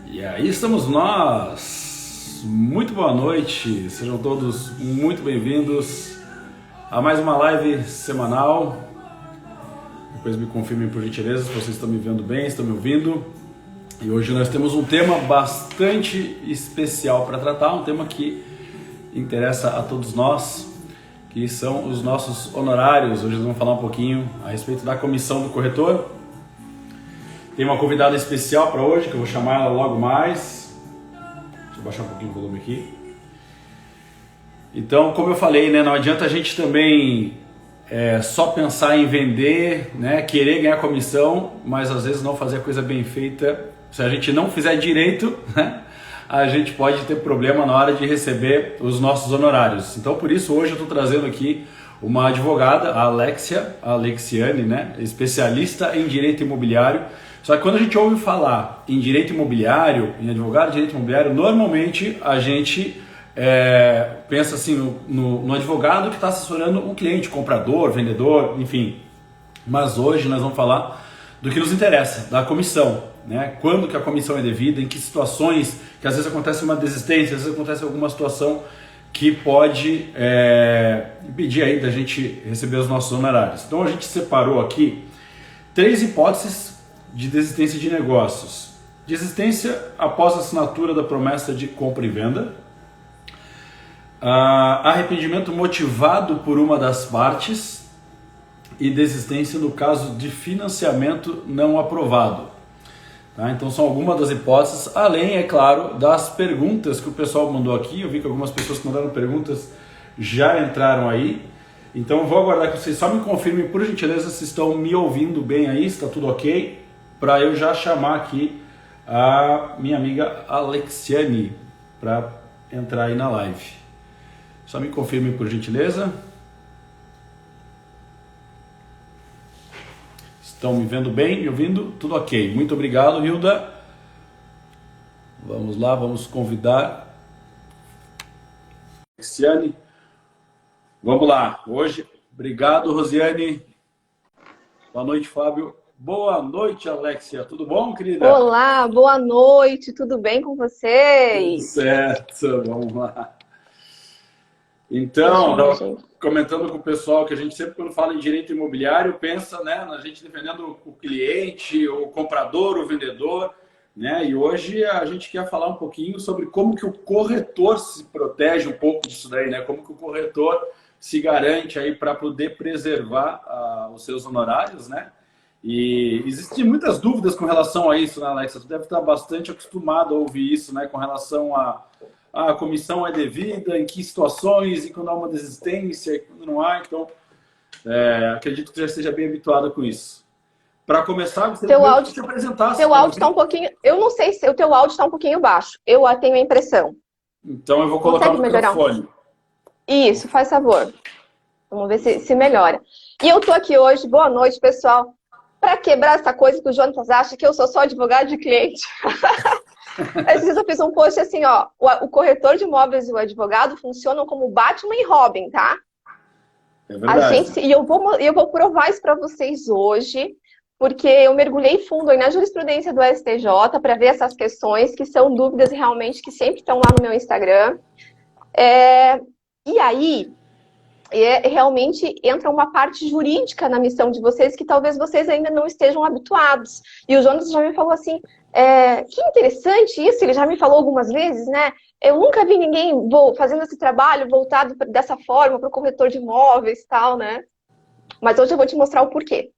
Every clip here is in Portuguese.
E aí estamos nós! Muito boa noite, sejam todos muito bem-vindos a mais uma live semanal. Depois me confirmem por gentileza se vocês estão me vendo bem, estão me ouvindo. E hoje nós temos um tema bastante especial para tratar, um tema que interessa a todos nós, que são os nossos honorários. Hoje nós vamos falar um pouquinho a respeito da comissão do corretor. Tem uma convidada especial para hoje, que eu vou chamar ela logo mais. Deixa eu baixar um pouquinho o volume aqui. Então, como eu falei, né, não adianta a gente também só pensar em vender, né, querer ganhar comissão, mas às vezes não fazer a coisa bem feita. Se a gente não fizer direito, né, a gente pode ter problema na hora de receber os nossos honorários. Então, por isso, hoje eu estou trazendo aqui uma advogada, a Alexiane, né, especialista em direito imobiliário. Só que quando a gente ouve falar em direito imobiliário, em advogado de direito imobiliário, normalmente a gente pensa assim no advogado que está assessorando o cliente, comprador, vendedor, enfim. Mas hoje nós vamos falar do que nos interessa, da comissão, né? Quando que a comissão é devida, em que situações, que às vezes acontece uma desistência, às vezes acontece alguma situação que pode impedir aí da gente receber os nossos honorários. Então a gente separou aqui 3 hipóteses de desistência de negócios. Desistência após a assinatura da promessa de compra e venda. Arrependimento motivado por uma das partes. E desistência no caso de financiamento não aprovado. Tá? Então são algumas das hipóteses, além, é claro, das perguntas que o pessoal mandou aqui. Eu vi que algumas pessoas que mandaram perguntas já entraram aí. Então eu vou aguardar que vocês só me confirmem, por gentileza, se estão me ouvindo bem aí, se está tudo ok, para eu já chamar aqui a minha amiga Alexiane para entrar aí na live. Só me confirme, por gentileza. Estão me vendo bem, me ouvindo? Tudo ok. Muito obrigado, Hilda. Vamos lá, vamos convidar Alexiane. Vamos lá. Hoje, obrigado, Rosiane. Boa noite, Fábio. Boa noite, Alexia. Tudo bom, querida? Olá, boa noite. Tudo bem com vocês? Tudo certo. Vamos lá. Então, comentando com o pessoal que a gente sempre, quando fala em direito imobiliário, pensa, né, na gente defendendo o cliente, o comprador, o vendedor, né? E hoje a gente quer falar um pouquinho sobre como que o corretor se protege um pouco disso daí, né? Como que o corretor se garante aí para poder preservar os seus honorários, né? E existem muitas dúvidas com relação a isso, né, Alexa? Tu deve estar bastante acostumado a ouvir isso, né? Com relação a comissão é devida, em que situações, e quando há uma desistência, e quando não há. Então, acredito que já esteja bem habituado com isso. Para começar, você te apresentar. Teu áudio está um pouquinho... Eu não sei se o teu áudio está um pouquinho baixo. Eu tenho a impressão. Então, eu vou colocar o microfone. Isso, faz favor. Vamos ver se melhora. E eu tô aqui hoje, boa noite, pessoal, para quebrar essa coisa que o Jonatas acha que eu sou só advogado de cliente. Esses dias eu fiz um post assim, ó, o corretor de imóveis e o advogado funcionam como Batman e Robin, tá? É verdade. E eu vou provar isso para vocês hoje, porque eu mergulhei fundo aí na jurisprudência do STJ para ver essas questões, que são dúvidas realmente que sempre estão lá no meu Instagram. E aí, realmente entra uma parte jurídica na missão de vocês que talvez vocês ainda não estejam habituados. E o Jonas já me falou assim, que interessante isso, ele já me falou algumas vezes, né? Eu nunca vi ninguém fazendo esse trabalho voltado dessa forma para o corretor de imóveis e tal, né? Mas hoje eu vou te mostrar o porquê.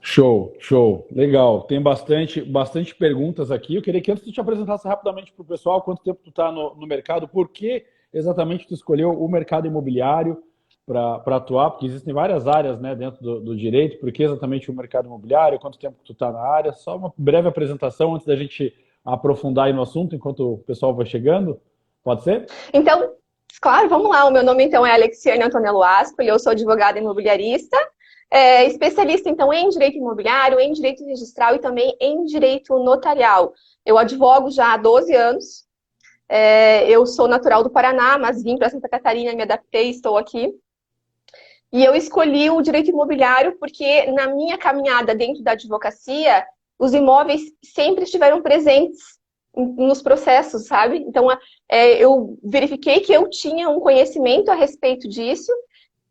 Show, show. Legal. Tem bastante perguntas aqui. Eu queria que antes tu te apresentasse rapidamente para o pessoal, quanto tempo tu está no mercado, por que exatamente tu escolheu o mercado imobiliário para atuar, porque existem várias áreas, né, dentro do direito. Por que exatamente o mercado imobiliário, quanto tempo tu está na área? Só uma breve apresentação antes da gente aprofundar aí no assunto, enquanto o pessoal vai chegando. Pode ser? Então, claro, vamos lá. O meu nome então é Alexiane Antonello Aspoli, eu sou advogada imobiliarista, especialista então em direito imobiliário, em direito registral e também em direito notarial. Eu advogo já há 12 anos. Eu sou natural do Paraná, mas vim para Santa Catarina, me adaptei, estou aqui. E eu escolhi o direito imobiliário porque na minha caminhada dentro da advocacia, os imóveis sempre estiveram presentes nos processos, sabe? Então, eu verifiquei que eu tinha um conhecimento a respeito disso,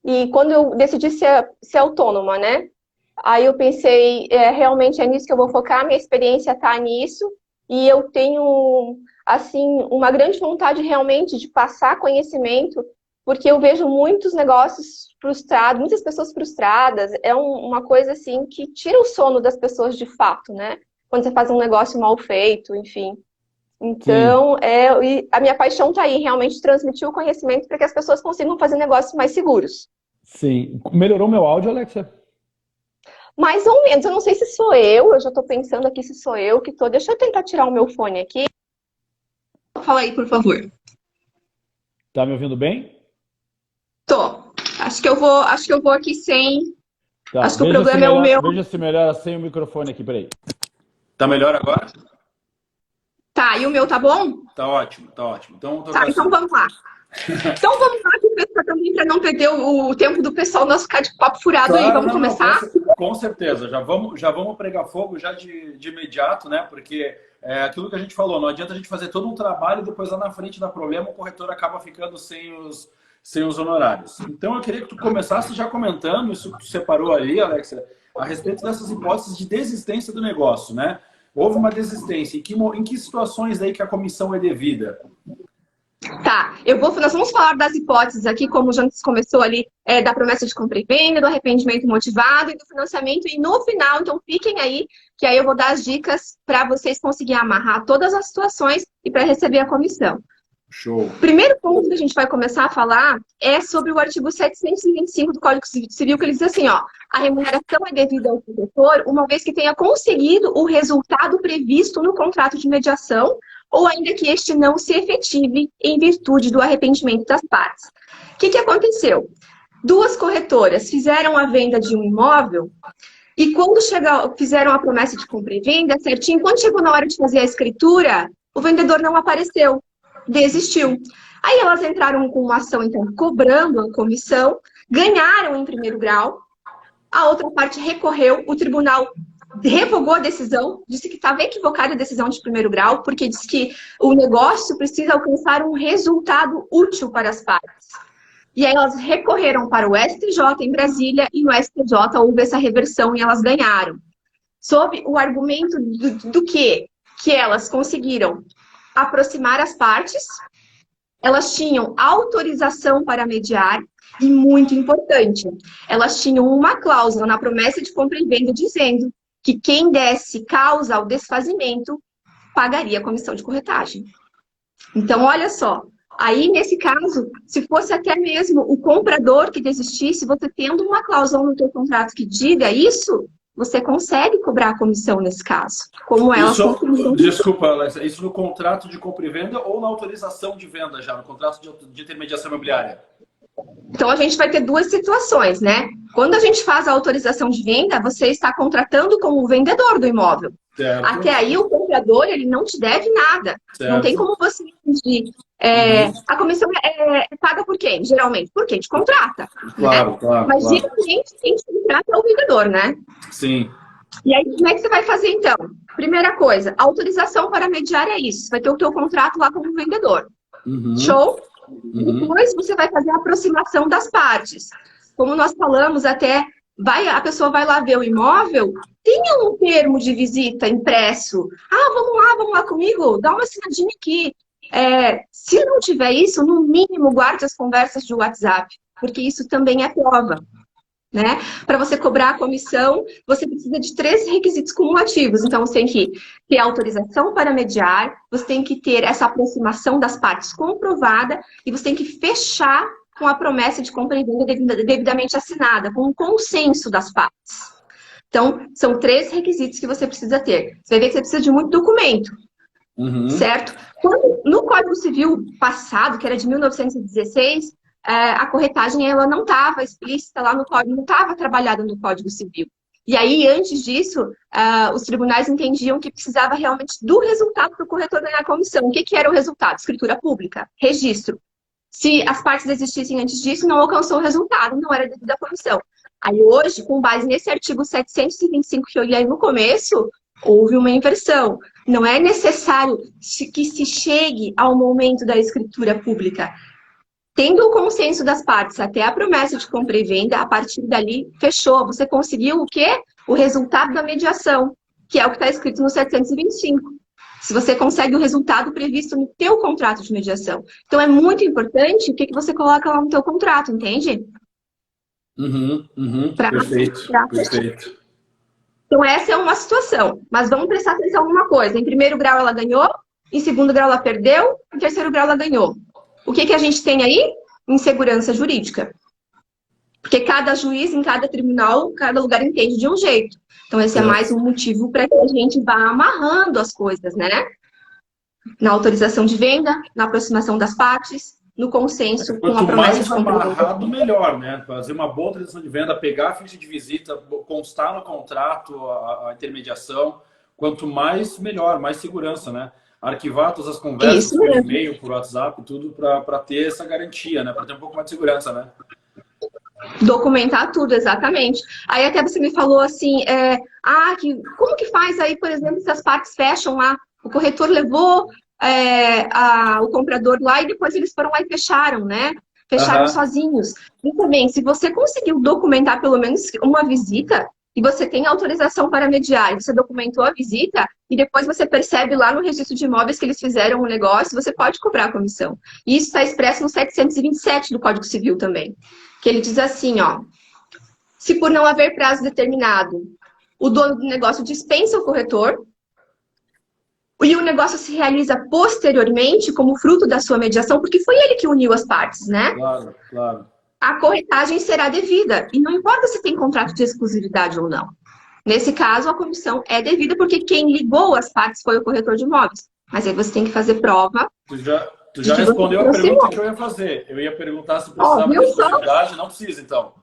e quando eu decidi ser autônoma, né? Aí eu pensei, realmente é nisso que eu vou focar, minha experiência está nisso, e eu tenho, assim, uma grande vontade realmente de passar conhecimento, porque eu vejo muitos negócios frustrados, muitas pessoas frustradas, é uma coisa, assim, que tira o sono das pessoas de fato, né? Quando você faz um negócio mal feito, enfim. Então, a minha paixão está aí, realmente transmitir o conhecimento para que as pessoas consigam fazer negócios mais seguros. Sim. Melhorou meu áudio, Alexia? Mais ou menos, eu não sei se sou eu já estou pensando aqui se sou eu que tô. Deixa eu tentar tirar o meu fone aqui. Fala aí, por favor. Tá me ouvindo bem? Tô. Acho que eu vou aqui sem. Tá. Acho que o problema é o meu. Veja se melhora sem o microfone aqui, peraí. Tá melhor agora? Tá, e o meu tá bom? Tá ótimo, tá ótimo. Então vamos lá. Então vamos lá, pessoal, também para não perder o tempo do pessoal, não ficar de papo furado aí. Vamos começar? Com certeza. Já vamos pregar fogo já de imediato, né? Porque é aquilo que a gente falou, não adianta a gente fazer todo um trabalho e depois lá na frente dá problema, o corretor acaba ficando sem os honorários. Então eu queria que tu começasse já comentando isso que tu separou ali, Alexia, a respeito dessas hipóteses de desistência do negócio, né? Houve uma desistência. Em que situações aí que a comissão é devida? Tá, nós vamos falar das hipóteses aqui, como já começou ali, da promessa de compra e venda, do arrependimento motivado e do financiamento. E no final, então fiquem aí, que aí eu vou dar as dicas para vocês conseguirem amarrar todas as situações e para receber a comissão. Show. Primeiro ponto que a gente vai começar a falar é sobre o artigo 725 do Código Civil, que ele diz assim, ó, a remuneração é devida ao corretor uma vez que tenha conseguido o resultado previsto no contrato de mediação ou ainda que este não se efetive em virtude do arrependimento das partes. O que aconteceu? Duas corretoras fizeram a venda de um imóvel e quando fizeram a promessa de compra e venda certinho, quando chegou na hora de fazer a escritura, o vendedor não apareceu. Desistiu. Aí elas entraram com uma ação, então, cobrando a comissão, ganharam em primeiro grau, a outra parte recorreu, o tribunal revogou a decisão, disse que estava equivocada a decisão de primeiro grau, porque disse que o negócio precisa alcançar um resultado útil para as partes. E aí elas recorreram para o STJ em Brasília, e no STJ houve essa reversão e elas ganharam. Sob o argumento do quê? Que elas conseguiram aproximar as partes, elas tinham autorização para mediar e, muito importante, elas tinham uma cláusula na promessa de compra e venda dizendo que quem desse causa ao desfazimento pagaria a comissão de corretagem. Então, olha só, aí nesse caso, se fosse até mesmo o comprador que desistisse, você tendo uma cláusula no teu contrato que diga isso, você consegue cobrar a comissão nesse caso. Como elas conseguiram. Desculpa, Alexia, isso no contrato de compra e venda ou na autorização de venda já, no contrato de intermediação imobiliária? Então, a gente vai ter duas situações, né? Quando a gente faz a autorização de venda, você está contratando com o vendedor do imóvel. Certo. Até aí, o comprador, ele não te deve nada. Certo. Não tem como você pedir. A comissão é paga por quem? Geralmente, por quem te contrata. Claro, né? claro. Mas, claro. geralmente, quem te contrata é o vendedor, né? Sim. E aí, como é que você vai fazer, então? Primeira coisa, autorização para mediar é isso. Você vai ter o teu contrato lá como vendedor. Uhum. Show? Uhum. Depois você vai fazer a aproximação das partes. Como nós falamos, a pessoa vai lá ver o imóvel, tenha um termo de visita impresso. Ah, vamos lá comigo, dá uma assinadinha aqui. Se não tiver isso, no mínimo guarde as conversas de WhatsApp, porque isso também é prova. Né? Para você cobrar a comissão, você precisa de 3 requisitos cumulativos. Então, você tem que ter autorização para mediar, você tem que ter essa aproximação das partes comprovada e você tem que fechar com a promessa de compra e venda devidamente assinada, com o consenso das partes. Então, são 3 requisitos que você precisa ter. Você vai ver que você precisa de muito documento, certo? No Código Civil passado, que era de 1916, a corretagem ela não estava explícita lá no código, não estava trabalhada no Código Civil. E aí, antes disso, os tribunais entendiam que precisava realmente do resultado para o corretor ganhar a comissão. O que era o resultado? Escritura pública, registro. Se as partes existissem antes disso, não alcançou o resultado, não era devido à comissão. Aí hoje, com base nesse artigo 725 que eu li aí no começo, houve uma inversão. Não é necessário que se chegue ao momento da escritura pública. Tendo o consenso das partes até a promessa de compra e venda, a partir dali, fechou. Você conseguiu o quê? O resultado da mediação, que é o que está escrito no 725. Se você consegue o resultado previsto no teu contrato de mediação. Então, é muito importante o que você coloca lá no teu contrato, entende? Perfeito, perfeito. Então, essa é uma situação. Mas vamos prestar atenção numa coisa. Em primeiro grau, ela ganhou. Em segundo grau, ela perdeu. Em terceiro grau, ela ganhou. O que a gente tem aí? Insegurança jurídica. Porque cada juiz, em cada tribunal, cada lugar entende de um jeito. Então, esse é mais um motivo para que a gente vá amarrando as coisas, né? Na autorização de venda, na aproximação das partes, no consenso com a promessa de compra. Quanto mais amarrado, melhor, né? Fazer uma boa autorização de venda, pegar a ficha de visita, constar no contrato a intermediação. Quanto mais, melhor, mais segurança, né? Arquivar todas as conversas por e-mail, por WhatsApp, tudo para ter essa garantia, né? Para ter um pouco mais de segurança, né? Documentar tudo, exatamente. Aí até você me falou assim, como que faz aí, por exemplo, se as partes fecham lá, o corretor levou o comprador lá e depois eles foram lá e fecharam, né? Fecharam sozinhos. E também, se você conseguiu documentar pelo menos uma visita, e você tem autorização para mediar, e você documentou a visita, e depois você percebe lá no registro de imóveis que eles fizeram um negócio, você pode cobrar a comissão. E isso está expresso no 727 do Código Civil também. Que ele diz assim, ó, se por não haver prazo determinado, o dono do negócio dispensa o corretor, e o negócio se realiza posteriormente como fruto da sua mediação, porque foi ele que uniu as partes, né? Claro, claro. A corretagem será devida. E não importa se tem contrato de exclusividade ou não. Nesse caso, a comissão é devida porque quem ligou as partes foi o corretor de imóveis. Mas aí você tem que fazer prova. Tu já respondeu a pergunta que eu ia fazer. Eu ia perguntar se precisava de exclusividade. Não precisa, então.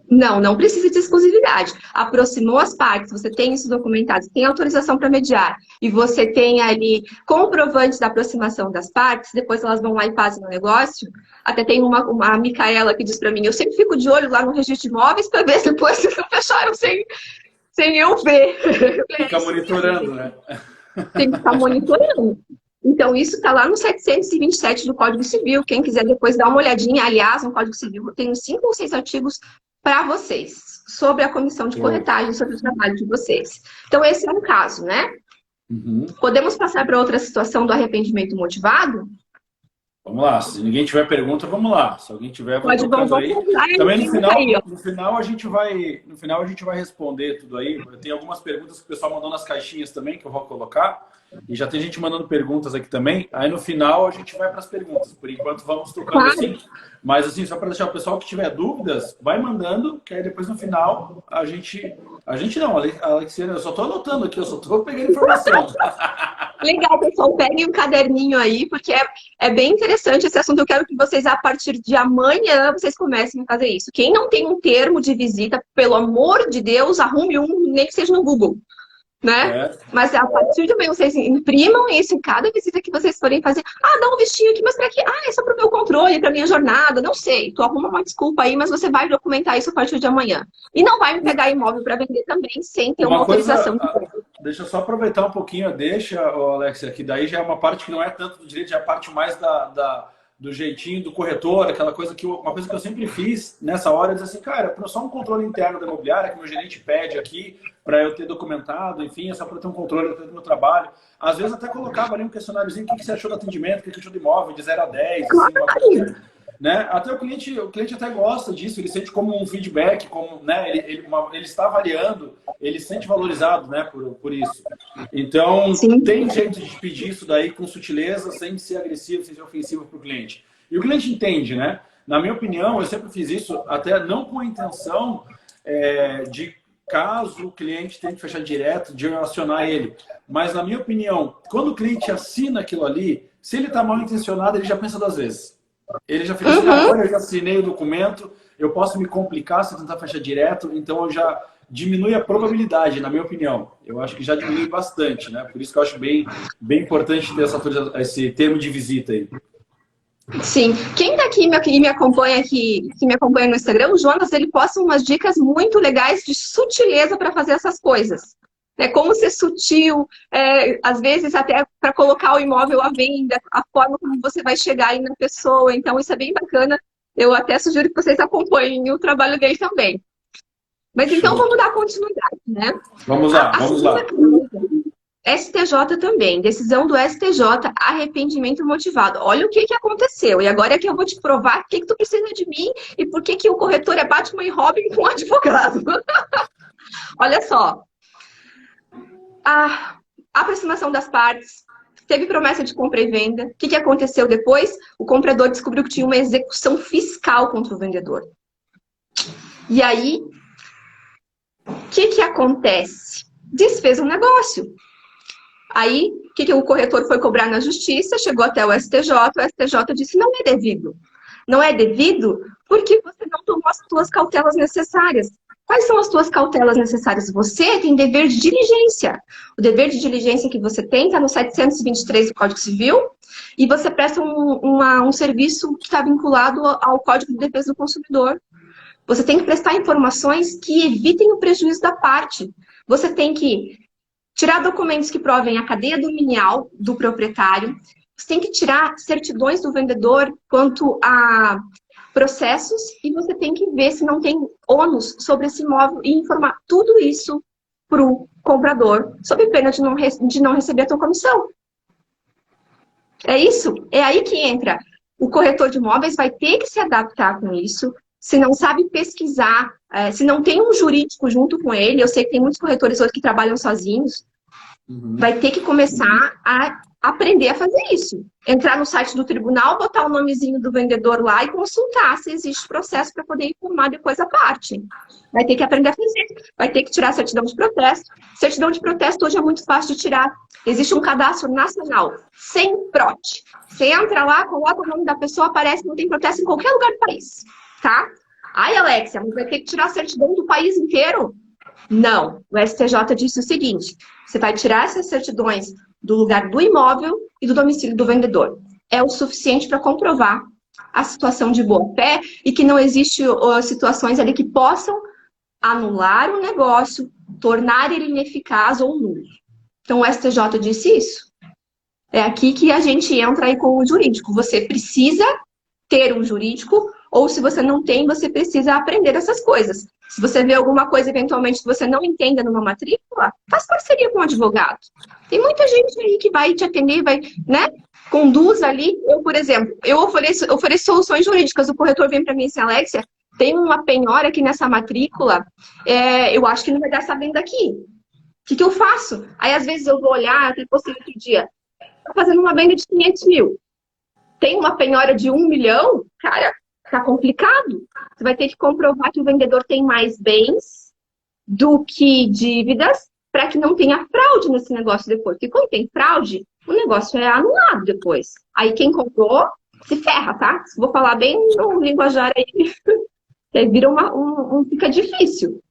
Não precisa de exclusividade. Aproximou as partes, você tem isso documentado, tem autorização para mediar, e você tem ali comprovantes da aproximação das partes, depois elas vão lá e fazem o negócio. Até tem uma Micaela que diz para mim, eu sempre fico de olho lá no registro de imóveis para ver se depois eles não fecharam sem eu ver. Fica monitorando, né? Tem que ficar monitorando. Então, isso está lá no 727 do Código Civil. Quem quiser depois dar uma olhadinha, aliás, no Código Civil tem uns 5 ou 6 artigos para vocês, sobre a comissão de corretagem, sobre o trabalho de vocês. Então, esse é um caso, né? Podemos passar para outra situação do arrependimento motivado? Vamos lá, se ninguém tiver pergunta, vamos lá. Se alguém tiver, vai tocando aí. Também no final a gente vai responder tudo aí. Tem algumas perguntas que o pessoal mandou nas caixinhas também, que eu vou colocar. E já tem gente mandando perguntas aqui também. Aí no final a gente vai para as perguntas. Por enquanto vamos tocando assim. Mas assim, só para deixar o pessoal que tiver dúvidas, vai mandando, que aí depois no final a gente não, Alexiana, eu só estou anotando aqui, eu só estou pegando informação. Legal, pessoal, peguem um caderninho aí, porque é bem interessante esse assunto. Eu quero que vocês, a partir de amanhã, vocês comecem a fazer isso. Quem não tem um termo de visita, pelo amor de Deus, arrume um, nem que seja no Google. Né? Mas a partir de amanhã vocês imprimam isso em cada visita que vocês forem fazer. Dá um vestinho aqui, mas para quê? É só para o meu controle, para minha jornada, não sei. Tu arruma uma desculpa aí, mas você vai documentar isso a partir de amanhã. E não vai me pegar imóvel para vender também sem ter uma autorização. Deixa eu só aproveitar um pouquinho, Alexia, que daí já é uma parte que não é tanto do direito, já é a parte mais do jeitinho do corretor, aquela coisa uma coisa que eu sempre fiz nessa hora, é dizer assim, cara, só um controle interno da imobiliária que meu gerente pede aqui para eu ter documentado, enfim, é só para ter um controle do meu trabalho. Às vezes até colocava ali um questionáriozinho, o que você achou do atendimento, o que você achou do imóvel, de 0 a 10, assim, uma coisa, né? Até o cliente até gosta disso, ele sente como um feedback, como, né, ele está avaliando, ele se sente valorizado, né, por isso. Então, tem jeito de pedir isso daí com sutileza, sem ser agressivo, sem ser ofensivo para o cliente. E o cliente entende, né? Na minha opinião, eu sempre fiz isso, até não com a intenção de, caso o cliente tenha que fechar direto, de eu acionar ele. Mas, na minha opinião, quando o cliente assina aquilo ali, se ele está mal intencionado, ele já pensa 2 vezes. Ele já fica assim, agora eu já assinei o documento, eu posso me complicar se eu tentar fechar direto, então eu já diminui a probabilidade, na minha opinião. Eu acho que já diminui bastante, né? Por isso que eu acho bem importante ter esse termo de visita aí. Sim. Quem tá aqui e me acompanha no Instagram, o Jonas, ele posta umas dicas muito legais de sutileza para fazer essas coisas. né? Como ser sutil, às vezes até para colocar o imóvel à venda, a forma como você vai chegar aí na pessoa. Então, isso é bem bacana. Eu até sugiro que vocês acompanhem o trabalho dele também. Mas então Show. vamos dar continuidade, né? Vamos lá, vamos lá. STJ também, decisão do STJ, arrependimento motivado. Olha o que aconteceu. E agora é que eu vou te provar o que tu precisa de mim e por que o corretor é Batman e Robin com advogado. Olha só. A aproximação das partes, teve promessa de compra e venda. O que aconteceu depois? O comprador descobriu que tinha uma execução fiscal contra o vendedor. E aí, o que acontece? Desfez um negócio. Aí, o que o corretor foi cobrar na justiça? Chegou até o STJ disse, não é devido. Não é devido porque você não tomou as suas cautelas necessárias. Quais são as suas cautelas necessárias? Você tem dever de diligência. O dever de diligência que você tem está no 723 do Código Civil e você presta um serviço que está vinculado ao Código de Defesa do Consumidor. Você tem que prestar informações que evitem o prejuízo da parte. Você tem que tirar documentos que provem a cadeia dominial do proprietário. Você tem que tirar certidões do vendedor quanto a processos e você tem que ver se não tem ônus sobre esse imóvel e informar tudo isso para o comprador, sob pena de não receber a tua comissão. É isso? É aí que entra. O corretor de imóveis vai ter que se adaptar com isso. Se não sabe pesquisar, se não tem um jurídico junto com ele, eu sei que tem muitos corretores hoje que trabalham sozinhos, vai ter que começar a aprender a fazer isso. Entrar no site do tribunal, botar o nomezinho do vendedor lá e consultar se existe processo para poder informar depois a parte. Vai ter que aprender a fazer. Vai ter que tirar a certidão de protesto. Certidão de protesto hoje é muito fácil de tirar. Existe um cadastro nacional, sem PROT. Você entra lá, coloca o nome da pessoa, aparece, não tem protesto em qualquer lugar do país. Tá? Ai, Alexia, mas vai ter que tirar a certidão do país inteiro? Não. O STJ disse o seguinte, você vai tirar essas certidões do lugar do imóvel e do domicílio do vendedor. É o suficiente para comprovar a situação de boa-fé e que não existe situações ali que possam anular o negócio, tornar ele ineficaz ou nulo. Então, o STJ disse isso. É aqui que a gente entra aí com o jurídico. Você precisa ter um jurídico, ou se você não tem, você precisa aprender essas coisas. Se você vê alguma coisa, eventualmente, que você não entenda numa matrícula, faz parceria com um advogado. Tem muita gente aí que vai te atender, vai, né? Conduz ali. Eu, por exemplo, eu ofereço soluções jurídicas. O corretor vem para mim assim, Alexia, tem uma penhora aqui nessa matrícula, eu acho que não vai dar essa venda aqui. O que eu faço? Aí, às vezes, eu vou olhar, até postei outro dia, tá fazendo uma venda de 500 mil. Tem uma penhora de 1 milhão, cara, tá complicado. Você vai ter que comprovar que o vendedor tem mais bens do que dívidas para que não tenha fraude nesse negócio depois. Porque quando tem fraude, o negócio é anulado depois. Aí quem comprou se ferra, tá? Vou falar bem no linguajar aí, que aí vira fica difícil.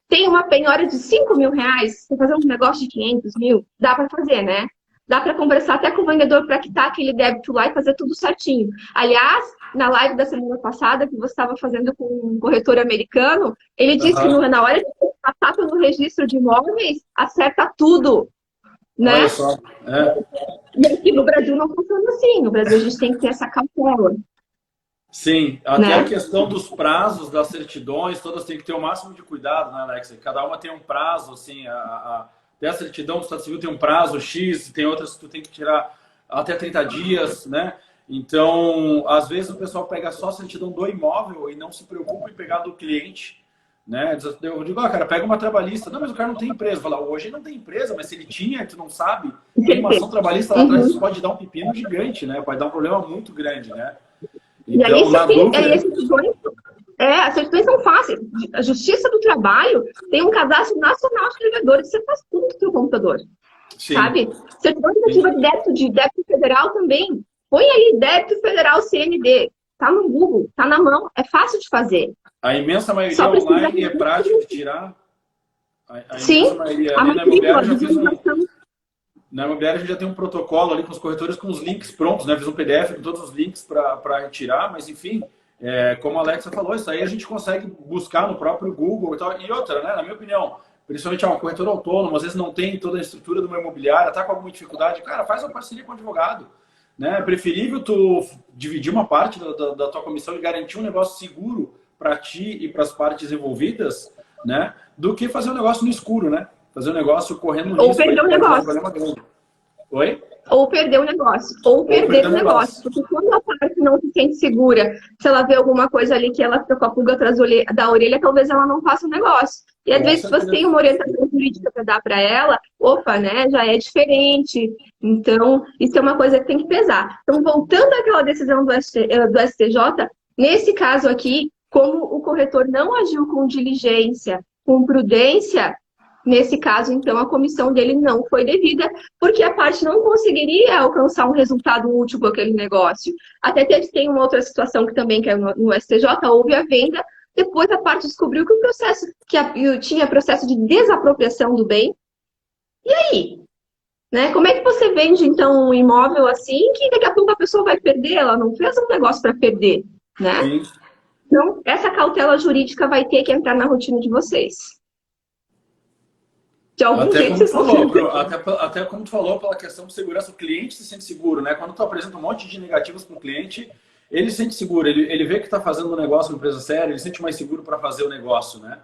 Tem uma penhora de 5 mil reais, você fazer um negócio de 500 mil, dá para fazer, né? Dá para conversar até com o vendedor para quitar aquele débito lá e fazer tudo certinho. Aliás, na live da semana passada, que você estava fazendo com um corretor americano, ele disse que na hora de passar pelo registro de imóveis, acerta tudo. Né? Olha só. E aqui no Brasil não funciona assim. No Brasil a gente tem que ter essa cautela. Sim, até né? A questão dos prazos, das certidões, todas têm que ter o máximo de cuidado, né, Alexia? Cada uma tem um prazo, assim, até a certidão do Estado Civil tem um prazo X, tem outras que tu tem que tirar até 30 dias, né? Então, às vezes o pessoal pega só a certidão do imóvel e não se preocupa em pegar do cliente, né? Eu digo, cara, pega uma trabalhista. Não, mas o cara não tem empresa. Fala, hoje não tem empresa, mas se ele tinha, tu não sabe, tem uma ação trabalhista lá atrás, isso pode dar um pepino gigante, né? Pode dar um problema muito grande, né? Então, e aí, as certidões são fáceis. A Justiça do Trabalho tem um cadastro nacional de devedores. Você faz tudo no seu computador. Sim. Sabe? Certidão de débito federal também. Põe aí, débito federal CND. Tá no Google, tá na mão. É fácil de fazer. A imensa maioria online é prático de tirar. Sim, imensa maioria. a matrícula, Na imobiliária a gente já tem um protocolo ali com os corretores com os links prontos, né? Fiz um PDF com todos os links para retirar, mas enfim, como a Alexia falou, isso aí a gente consegue buscar no próprio Google e tal. E outra, né? Na minha opinião, principalmente uma corretora autônoma, às vezes não tem toda a estrutura de uma imobiliária, está com alguma dificuldade, cara, faz uma parceria com o advogado. Né? É preferível tu dividir uma parte da tua comissão e garantir um negócio seguro para ti e para as partes envolvidas, né? Do que fazer um negócio no escuro, né? Fazer um negócio correndo risco. Ou perder o negócio. Oi? Ou perder o negócio. Ou perder o negócio. Porque quando a parte não se sente segura, se ela vê alguma coisa ali que ela fica com a pulga atrás da orelha, talvez ela não faça o negócio. E às vezes, se você tem uma orientação jurídica para dar para ela, opa, né, já é diferente. Então, isso é uma coisa que tem que pesar. Então, voltando àquela decisão do STJ, nesse caso aqui, como o corretor não agiu com diligência, com prudência, nesse caso, então, a comissão dele não foi devida, porque a parte não conseguiria alcançar um resultado útil com aquele negócio. Até tem uma outra situação que também caiu no STJ, houve a venda, depois a parte descobriu que o processo, tinha processo de desapropriação do bem. E aí? Né? Como é que você vende, então, um imóvel assim, que daqui a pouco a pessoa vai perder? Ela não fez um negócio para perder, né? Sim. Então, essa cautela jurídica vai ter que entrar na rotina de vocês. De algum Até jeito como vocês falou, vão... até como tu falou, pela questão de segurança, o cliente se sente seguro, né? Quando tu apresenta um monte de negativos para o cliente, ele se sente seguro, ele vê que está fazendo um negócio, uma empresa séria, ele se sente mais seguro para fazer o negócio, né?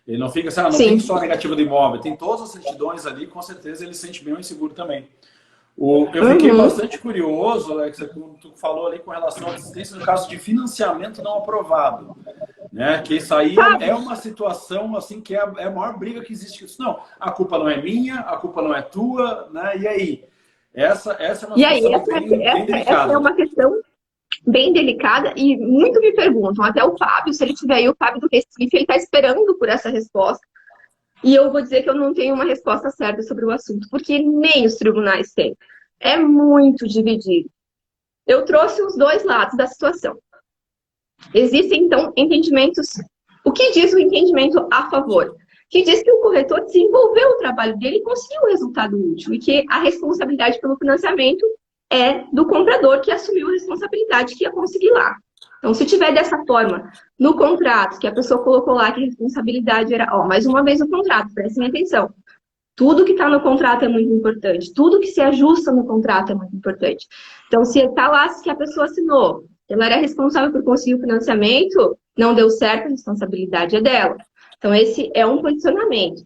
Ele não fica assim, não tem só a negativa do imóvel, tem todas as certidões ali, com certeza ele se sente bem mais seguro também. Eu fiquei bastante curioso, Alex, como tu falou ali com relação à existência do caso de financiamento não aprovado. Né? Que isso aí é uma situação assim que é a maior briga que existe. Não, a culpa não é minha, a culpa não é tua, né? E aí? Essa é uma situação bem delicada. Essa é uma questão bem delicada e muito me perguntam, até o Fábio, se ele tiver aí, o Fábio do Recife, ele está esperando por essa resposta. E eu vou dizer que eu não tenho uma resposta certa sobre o assunto, porque nem os tribunais têm. É muito dividido. Eu trouxe os dois lados da situação. Existem, então, entendimentos... O que diz o entendimento a favor? Que diz que o corretor desenvolveu o trabalho dele e conseguiu um resultado útil. E que a responsabilidade pelo financiamento é do comprador que assumiu a responsabilidade que ia conseguir lá. Então, se tiver dessa forma, no contrato, que a pessoa colocou lá que a responsabilidade era... mais uma vez o contrato, prestem atenção. Tudo que está no contrato é muito importante. Tudo que se ajusta no contrato é muito importante. Então, se está lá que a pessoa assinou, ela era responsável por conseguir o financiamento, não deu certo, a responsabilidade é dela. Então, esse é um posicionamento.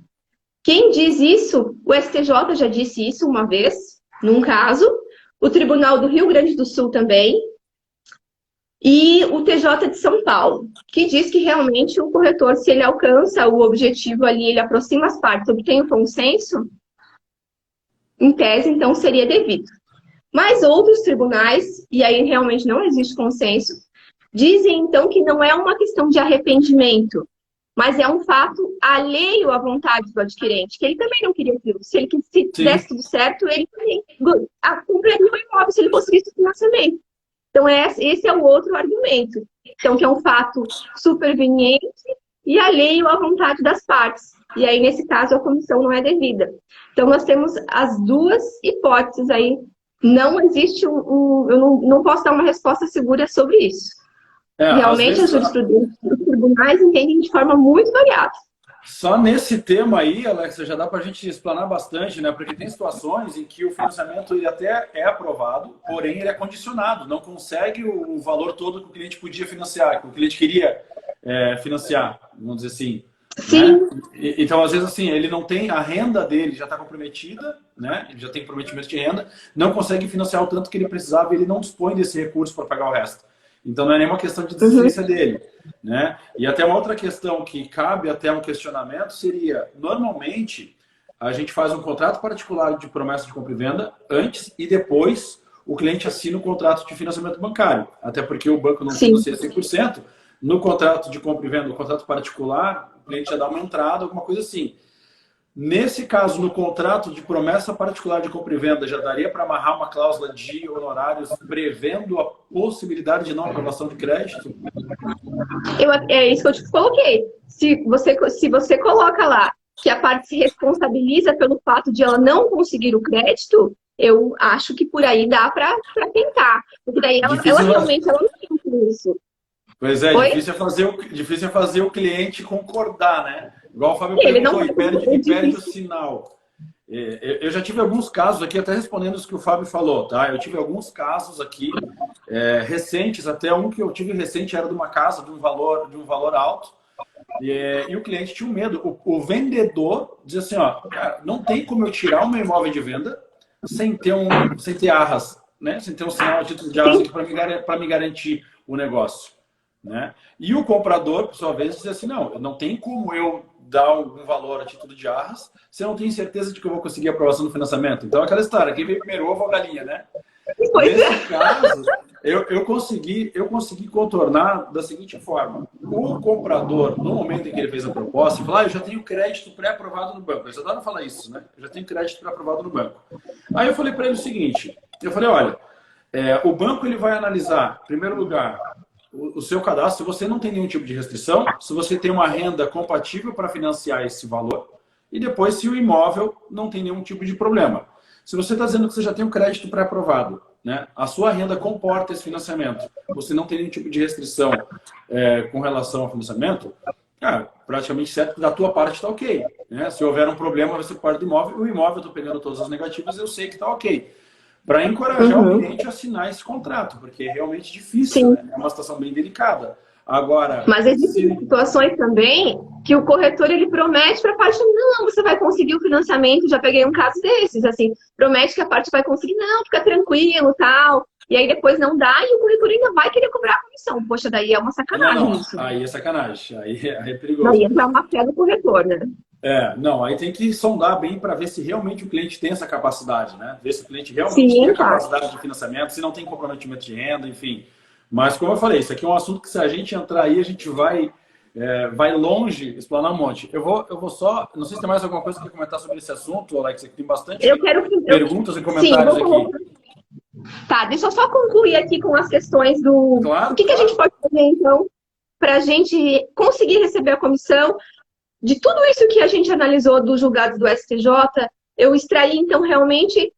Quem diz isso, o STJ já disse isso uma vez, num caso, o Tribunal do Rio Grande do Sul também, e o TJ de São Paulo, que diz que realmente o corretor, se ele alcança o objetivo ali, ele aproxima as partes, obtém o consenso, em tese, então, seria devido. Mas outros tribunais, e aí realmente não existe consenso, dizem, então, que não é uma questão de arrependimento, mas é um fato alheio à vontade do adquirente, que ele também não queria aquilo. Se ele desse tudo certo, ele também compraria o imóvel se ele conseguisse o financiamento. Então, esse é o outro argumento. Então, que é um fato superveniente e alheio à vontade das partes. E aí, nesse caso, a comissão não é devida. Então, nós temos as duas hipóteses aí. Não existe eu não posso dar uma resposta segura sobre isso. Realmente, a jurisprudência dos tribunais entendem de forma muito variada. Só nesse tema aí, Alexa, já dá para a gente explanar bastante, né? Porque tem situações em que o financiamento ele até é aprovado, porém ele é condicionado, não consegue o valor todo que o cliente podia financiar, que o cliente queria financiar, vamos dizer assim. Sim. Né? Então, às vezes, assim, ele não tem, a renda dele já está comprometida, né? Ele já tem comprometimento de renda, não consegue financiar o tanto que ele precisava e ele não dispõe desse recurso para pagar o resto. Então, não é nenhuma questão de desistência dele. Né? E até uma outra questão que cabe até um questionamento seria, normalmente, a gente faz um contrato particular de promessa de compra e venda antes e depois o cliente assina o contrato de financiamento bancário. Até porque o banco não financia 100%. No contrato de compra e venda, no contrato particular, o cliente já dá uma entrada, alguma coisa assim. Nesse caso, no contrato de promessa particular de compra e venda, já daria para amarrar uma cláusula de honorários prevendo a possibilidade de não aprovação de crédito? É isso que eu te coloquei. Se você coloca lá que a parte se responsabiliza pelo fato de ela não conseguir o crédito, eu acho que por aí dá para tentar. Porque daí ela realmente ela não tem isso. Pois é, difícil é fazer o cliente concordar, né? Igual o Fábio Ele não perguntou, vai e conseguir. perde o sinal. Eu já tive alguns casos aqui, até respondendo isso que o Fábio falou, tá? Eu tive alguns casos aqui, recentes, até um que eu tive recente era de uma casa de um valor alto, e o cliente tinha um medo. O vendedor dizia assim, ó, cara, não tem como eu tirar o meu imóvel de venda sem ter arras, né? Sem ter um sinal a título de arras aqui para me garantir o negócio, né? E o comprador, por sua vez, dizia assim, não tem como eu dar algum valor a título de arras se eu não tenho certeza de que eu vou conseguir a aprovação do financiamento. Então, aquela história, quem veio primeiro, ovo ou galinha, né? Nesse caso, eu consegui contornar da seguinte forma. O comprador, no momento em que ele fez a proposta, falou, eu já tenho crédito pré-aprovado no banco. Eles adoram falar isso, né? Eu já tenho crédito pré-aprovado no banco. Aí eu falei para ele o seguinte, olha, o banco ele vai analisar, em primeiro lugar, o seu cadastro, se você não tem nenhum tipo de restrição, se você tem uma renda compatível para financiar esse valor, e depois se o imóvel não tem nenhum tipo de problema. Se você está dizendo que você já tem um crédito pré-aprovado, né, a sua renda comporta esse financiamento, você não tem nenhum tipo de restrição com relação ao financiamento, praticamente certo que da tua parte está ok. Né? Se houver um problema, você parte do imóvel, o imóvel, eu estou pegando todas as negativas, eu sei que está ok. Para encorajar o cliente a assinar esse contrato, porque é realmente difícil, né? É uma situação bem delicada. Agora, mas existem situações também que o corretor ele promete para a parte, não, você vai conseguir o financiamento, já peguei um caso desses, assim, promete que a parte vai conseguir, não, fica tranquilo, tal, e aí depois não dá e o corretor ainda vai querer cobrar a comissão. Poxa, daí é uma sacanagem isso. Aí é sacanagem, aí é perigoso. Daí entra uma fé do corretor, né? Aí tem que sondar bem para ver se realmente o cliente tem essa capacidade, né? Ver se o cliente realmente tem a capacidade de financiamento, se não tem comprometimento de renda, enfim. Mas, como eu falei, isso aqui é um assunto que se a gente entrar aí, a gente vai longe, explanar um monte. Eu vou só... Não sei se tem mais alguma coisa para comentar sobre esse assunto, Alex, que tem bastante perguntas e comentários aqui. Tá, deixa eu só concluir aqui com as questões do... Claro, o que a gente pode fazer, então, para a gente conseguir receber a comissão. De tudo isso que a gente analisou dos julgados do STJ, eu extraí, então, realmente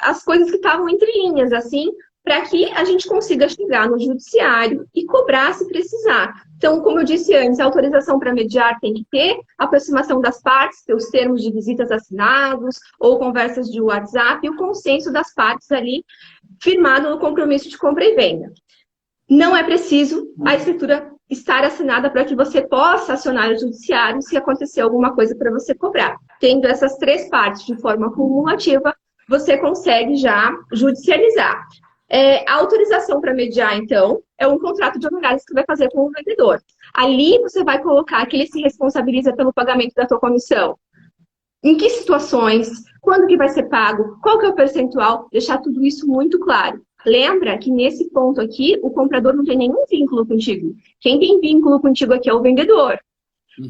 as coisas que estavam entre linhas, assim, para que a gente consiga chegar no judiciário e cobrar se precisar. Então, como eu disse antes, a autorização para mediar tem que ter, a aproximação das partes, ter os termos de visitas assinados ou conversas de WhatsApp e o consenso das partes ali, firmado no compromisso de compra e venda. Não é preciso a escritura estar assinada para que você possa acionar o judiciário se acontecer alguma coisa para você cobrar. Tendo essas três partes de forma cumulativa, você consegue já judicializar. A autorização para mediar, então, é um contrato de honorários que você vai fazer com o vendedor. Ali você vai colocar que ele se responsabiliza pelo pagamento da tua comissão. Em que situações, quando que vai ser pago, qual que é o percentual, deixar tudo isso muito claro. Lembra que nesse ponto aqui, o comprador não tem nenhum vínculo contigo. Quem tem vínculo contigo aqui é o vendedor.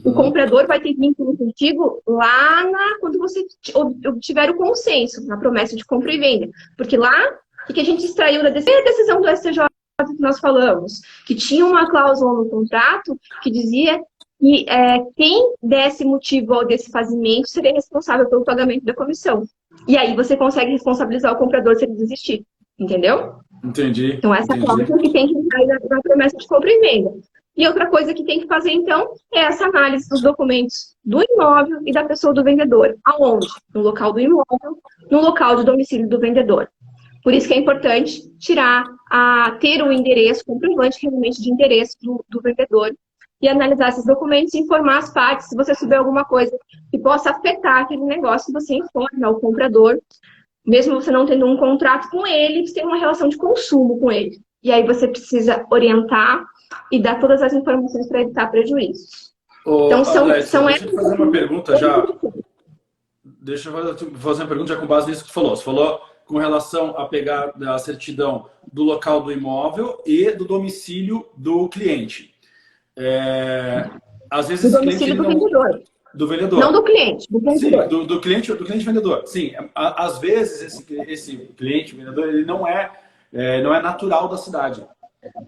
O comprador vai ter vínculo contigo lá quando você obtiver o consenso, na promessa de compra e venda. Porque lá, o que a gente extraiu da decisão do STJ que nós falamos? Que tinha uma cláusula no contrato que dizia que quem desse motivo ao desfazimento seria responsável pelo pagamento da comissão. E aí você consegue responsabilizar o comprador se ele desistir. Entendeu? Entendi. Então, essa cláusula que tem que entrar na promessa de compra e venda. E outra coisa que tem que fazer, então, é essa análise dos documentos do imóvel e da pessoa do vendedor. Aonde? No local do imóvel, no local de domicílio do vendedor. Por isso que é importante ter o endereço, comprovante realmente de endereço do vendedor e analisar esses documentos e informar as partes. Se você souber alguma coisa que possa afetar aquele negócio, você informa o comprador. Mesmo você não tendo um contrato com ele, você tem uma relação de consumo com ele. E aí você precisa orientar e dar todas as informações para evitar prejuízos. Então, Alex, deixa eu fazer uma pergunta já. Deixa eu fazer uma pergunta já com base nisso que você falou. Você falou com relação a pegar a certidão do local do imóvel e do domicílio do cliente. Às vezes do domicílio do vendedor. Do vendedor. Não do cliente, do vendedor. Sim, do cliente vendedor. Sim, às vezes esse cliente vendedor ele não é natural da cidade,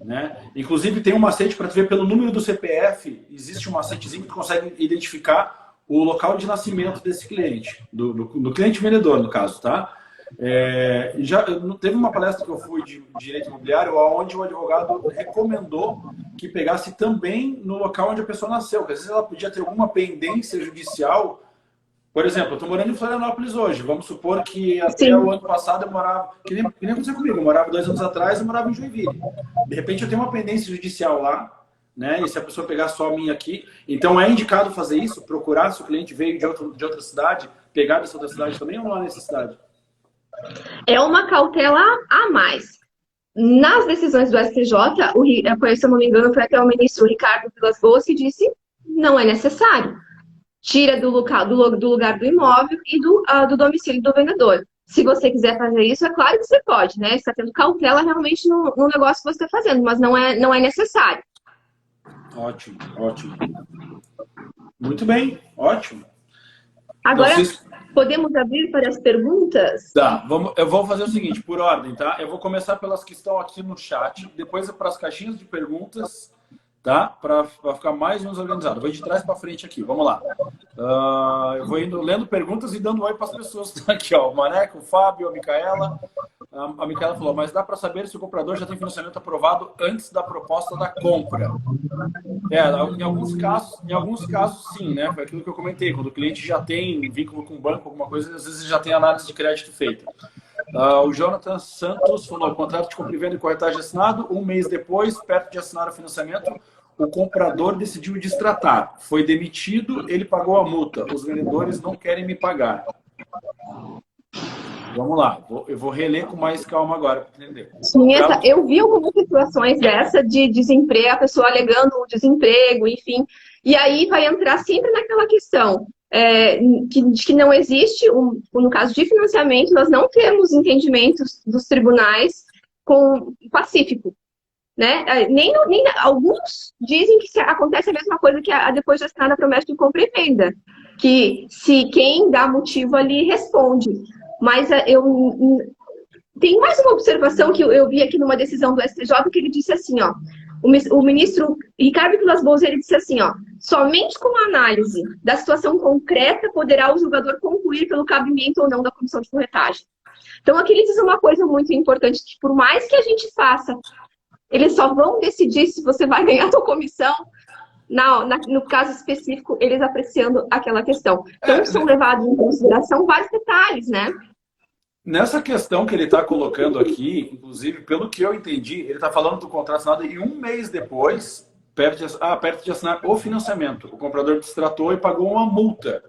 né? Inclusive tem um macete para tu ver pelo número do CPF, existe um macetezinho que tu consegue identificar o local de nascimento desse cliente, do cliente vendedor no caso, tá? Teve uma palestra que eu fui de direito imobiliário onde o advogado recomendou que pegasse também no local onde a pessoa nasceu, porque às vezes ela podia ter alguma pendência judicial. Por exemplo, eu estou morando em Florianópolis hoje. Vamos supor que até Sim. o ano passado eu morava, que nem aconteceu comigo, eu morava 2 anos atrás, eu morava em Joinville. De repente eu tenho uma pendência judicial lá, né? E se a pessoa pegar só a minha aqui, então é indicado fazer isso, procurar se o cliente veio de outra cidade, pegar dessa outra cidade também ou não há necessidade? É uma cautela a mais. Nas decisões do STJ, se eu não me engano, foi até o ministro Ricardo Vilas Boas que disse não é necessário. Tira do lugar do imóvel e do domicílio do vendedor. Se você quiser fazer isso, é claro que você pode, né? Você está tendo cautela realmente no negócio que você está fazendo, mas não é necessário. Ótimo, ótimo. Muito bem, ótimo. Agora, Então, podemos abrir para as perguntas? Tá, eu vou fazer o seguinte, por ordem, tá? Eu vou começar pelas que estão aqui no chat, depois para as caixinhas de perguntas, tá? Para ficar mais ou menos organizado. Eu vou de trás para frente aqui, vamos lá. Eu vou indo lendo perguntas e dando oi para as pessoas que estão aqui, ó. O Maneco, o Fábio, a Micaela. A Micaela falou, mas dá para saber se o comprador já tem financiamento aprovado antes da proposta da compra? Em alguns casos sim, né? Foi aquilo que eu comentei, quando o cliente já tem vínculo com o banco, alguma coisa, às vezes já tem análise de crédito feita. O Jonathan Santos falou, o contrato de compra e venda e corretagem assinado, 1 mês depois, perto de assinar o financiamento, o comprador decidiu destratar. Foi demitido, ele pagou a multa. Os vendedores não querem me pagar. Vamos lá, eu vou reler com mais calma agora para entender. Sim, eu vi algumas situações dessa de desemprego, a pessoa alegando o desemprego, enfim. E aí vai entrar sempre naquela questão que não existe, no caso de financiamento, nós não temos entendimentos dos tribunais com pacífico. Né? Alguns dizem que acontece a mesma coisa que depois de assinar a promessa de compra e venda. Que se quem dá motivo ali responde. Mas tem mais uma observação que eu vi aqui numa decisão do STJ, que ele disse assim, ó, o ministro Ricardo Vilas Boas, ele disse assim, ó, somente com a análise da situação concreta poderá o julgador concluir pelo cabimento ou não da comissão de corretagem. Então, aqui ele diz uma coisa muito importante, que por mais que a gente faça, eles só vão decidir se você vai ganhar a sua comissão, no caso específico, eles apreciando aquela questão. Então, são levados em consideração vários detalhes, né? Nessa questão que ele está colocando aqui, inclusive, pelo que eu entendi, ele está falando do contrato assinado e 1 mês depois, perto de assinar o financiamento, o comprador destratou e pagou uma multa,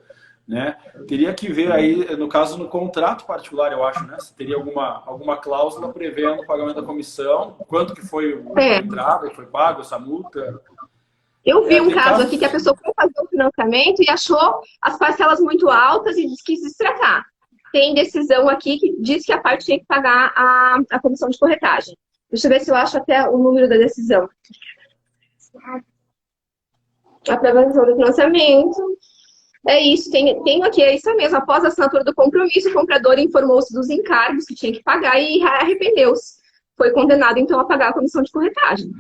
né? Teria que ver aí, no caso, no contrato particular, eu acho, né? Se teria alguma cláusula prevendo o pagamento da comissão, quanto que foi a entrada, que foi pago essa multa. Eu vi um caso aqui que a pessoa foi fazer o financiamento e achou as parcelas muito altas e quis destratar. Tem decisão aqui que diz que a parte tinha que pagar a comissão de corretagem. Deixa eu ver se eu acho até o número da decisão. Aprovação do financiamento. É isso, tenho aqui, é isso mesmo. Após a assinatura do compromisso, o comprador informou-se dos encargos que tinha que pagar e arrependeu-se. Foi condenado, então, a pagar a comissão de corretagem.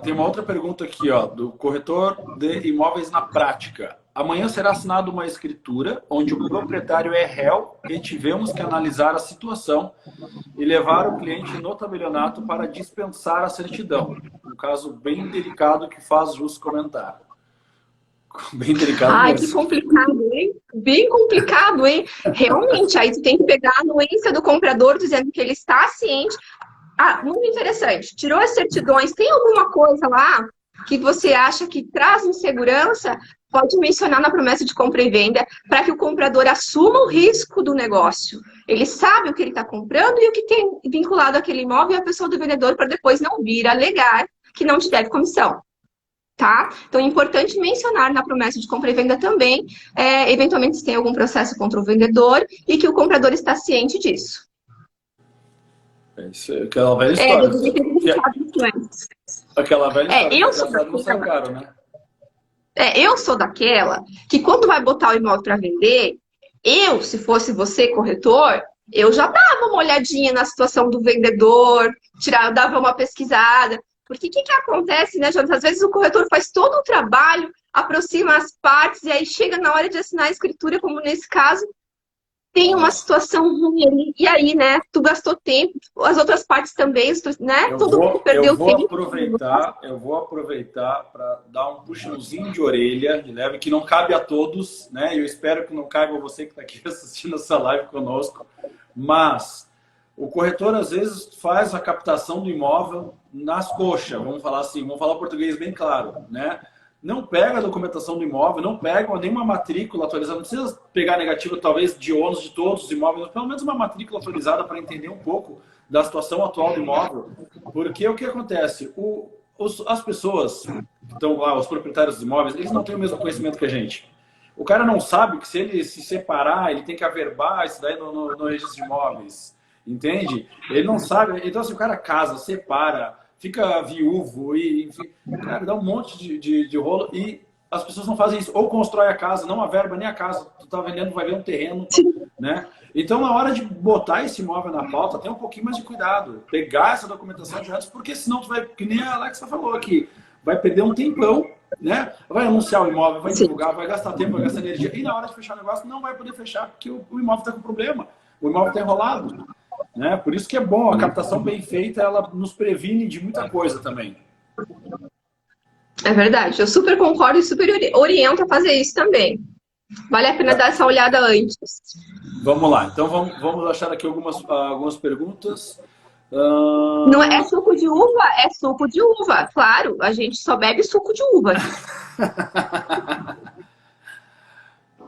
Tem uma outra pergunta aqui, ó, do corretor de imóveis na prática. Amanhã será assinada uma escritura onde o proprietário é réu e tivemos que analisar a situação e levar o cliente no tabelionato para dispensar a certidão. Um caso bem delicado que faz jus comentar. Bem delicado mesmo. Que complicado, hein? Bem complicado, hein? Realmente, aí tu tem que pegar a anuência do comprador dizendo que ele está ciente. Muito interessante. Tirou as certidões. Tem alguma coisa lá que você acha que traz insegurança? Pode mencionar na promessa de compra e venda para que o comprador assuma o risco do negócio. Ele sabe o que ele está comprando e o que tem vinculado àquele imóvel e a pessoa do vendedor para depois não vir alegar que não te deve comissão. Tá? Então, é importante mencionar na promessa de compra e venda também, eventualmente, se tem algum processo contra o vendedor e que o comprador está ciente disso. Isso é aquela velha história. Aquela velha história. Eu sou daquela, né? Eu sou daquela que quando vai botar o imóvel para vender, se fosse você, corretor, eu já dava uma olhadinha na situação do vendedor, dava uma pesquisada. Porque o que acontece, né, Jonathan? Às vezes o corretor faz todo o trabalho, aproxima as partes, e aí chega na hora de assinar a escritura, como nesse caso, tem uma situação ruim ali. E aí, né, tu gastou tempo, as outras partes também, né? Todo mundo perdeu tempo. Eu vou aproveitar para dar um puxãozinho de orelha de leve, que não cabe a todos, né? Eu espero que não caiba você que está aqui assistindo essa live conosco, mas o corretor às vezes faz a captação do imóvel nas coxas, vamos falar assim, vamos falar o português bem claro, né? Não pega a documentação do imóvel, não pega nenhuma matrícula atualizada, não precisa pegar negativa talvez de ônus de todos os imóveis, mas pelo menos uma matrícula atualizada para entender um pouco da situação atual do imóvel. Porque o que acontece? As pessoas que estão lá, os proprietários dos imóveis, eles não têm o mesmo conhecimento que a gente. O cara não sabe que se ele se separar, ele tem que averbar isso daí no registro de imóveis. Entende? Ele não sabe. Então, se o cara casa, separa, fica viúvo e, enfim, cara, dá um monte de rolo e as pessoas não fazem isso. Ou constrói a casa, não averba nem a casa. Tu tá vendendo, vai ver um terreno, né? Então, na hora de botar esse imóvel na pauta, tem um pouquinho mais de cuidado. Pegar essa documentação de antes, porque senão tu vai, que nem a Alexa falou aqui, vai perder um tempão, né? Vai anunciar o imóvel, vai divulgar, vai gastar tempo, vai gastar energia. E na hora de fechar o negócio, não vai poder fechar, porque o imóvel está com problema. O imóvel está enrolado. Né? Por isso que é bom, a captação bem feita, ela nos previne de muita coisa também. É verdade, eu super concordo e super oriento a fazer isso também. Vale a pena dar essa olhada antes. Vamos lá, então vamos achar aqui algumas perguntas. Não é suco de uva? É suco de uva, claro. A gente só bebe suco de uva.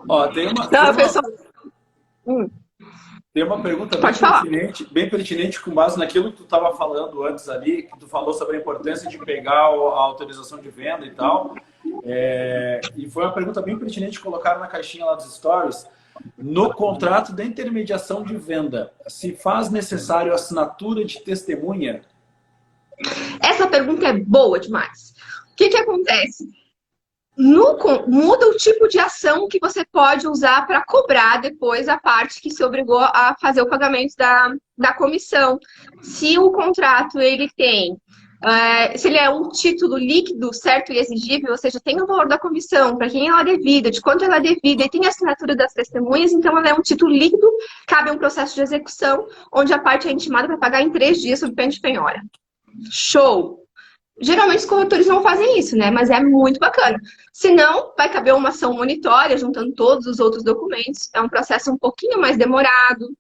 Ó, tem uma... Não, pessoal... Tem uma pergunta bem pertinente com base naquilo que tu estava falando antes ali, que tu falou sobre a importância de pegar a autorização de venda e tal. E foi uma pergunta bem pertinente, colocaram na caixinha lá dos stories. No contrato de intermediação de venda, se faz necessário assinatura de testemunha? Essa pergunta é boa demais. O que acontece? Muda o tipo de ação que você pode usar para cobrar depois a parte que se obrigou a fazer o pagamento da comissão. Se o contrato ele tem, se ele é um título líquido, certo e exigível, ou seja, tem o valor da comissão, para quem ela é devida, de quanto ela é devida, e tem a assinatura das testemunhas, então ela é um título líquido, cabe um processo de execução, onde a parte é intimada para pagar em 3 dias sob pena de penhora. Show! Geralmente os corretores não fazem isso, né? Mas é muito bacana. Se não, vai caber uma ação monitória, juntando todos os outros documentos. É um processo um pouquinho mais demorado.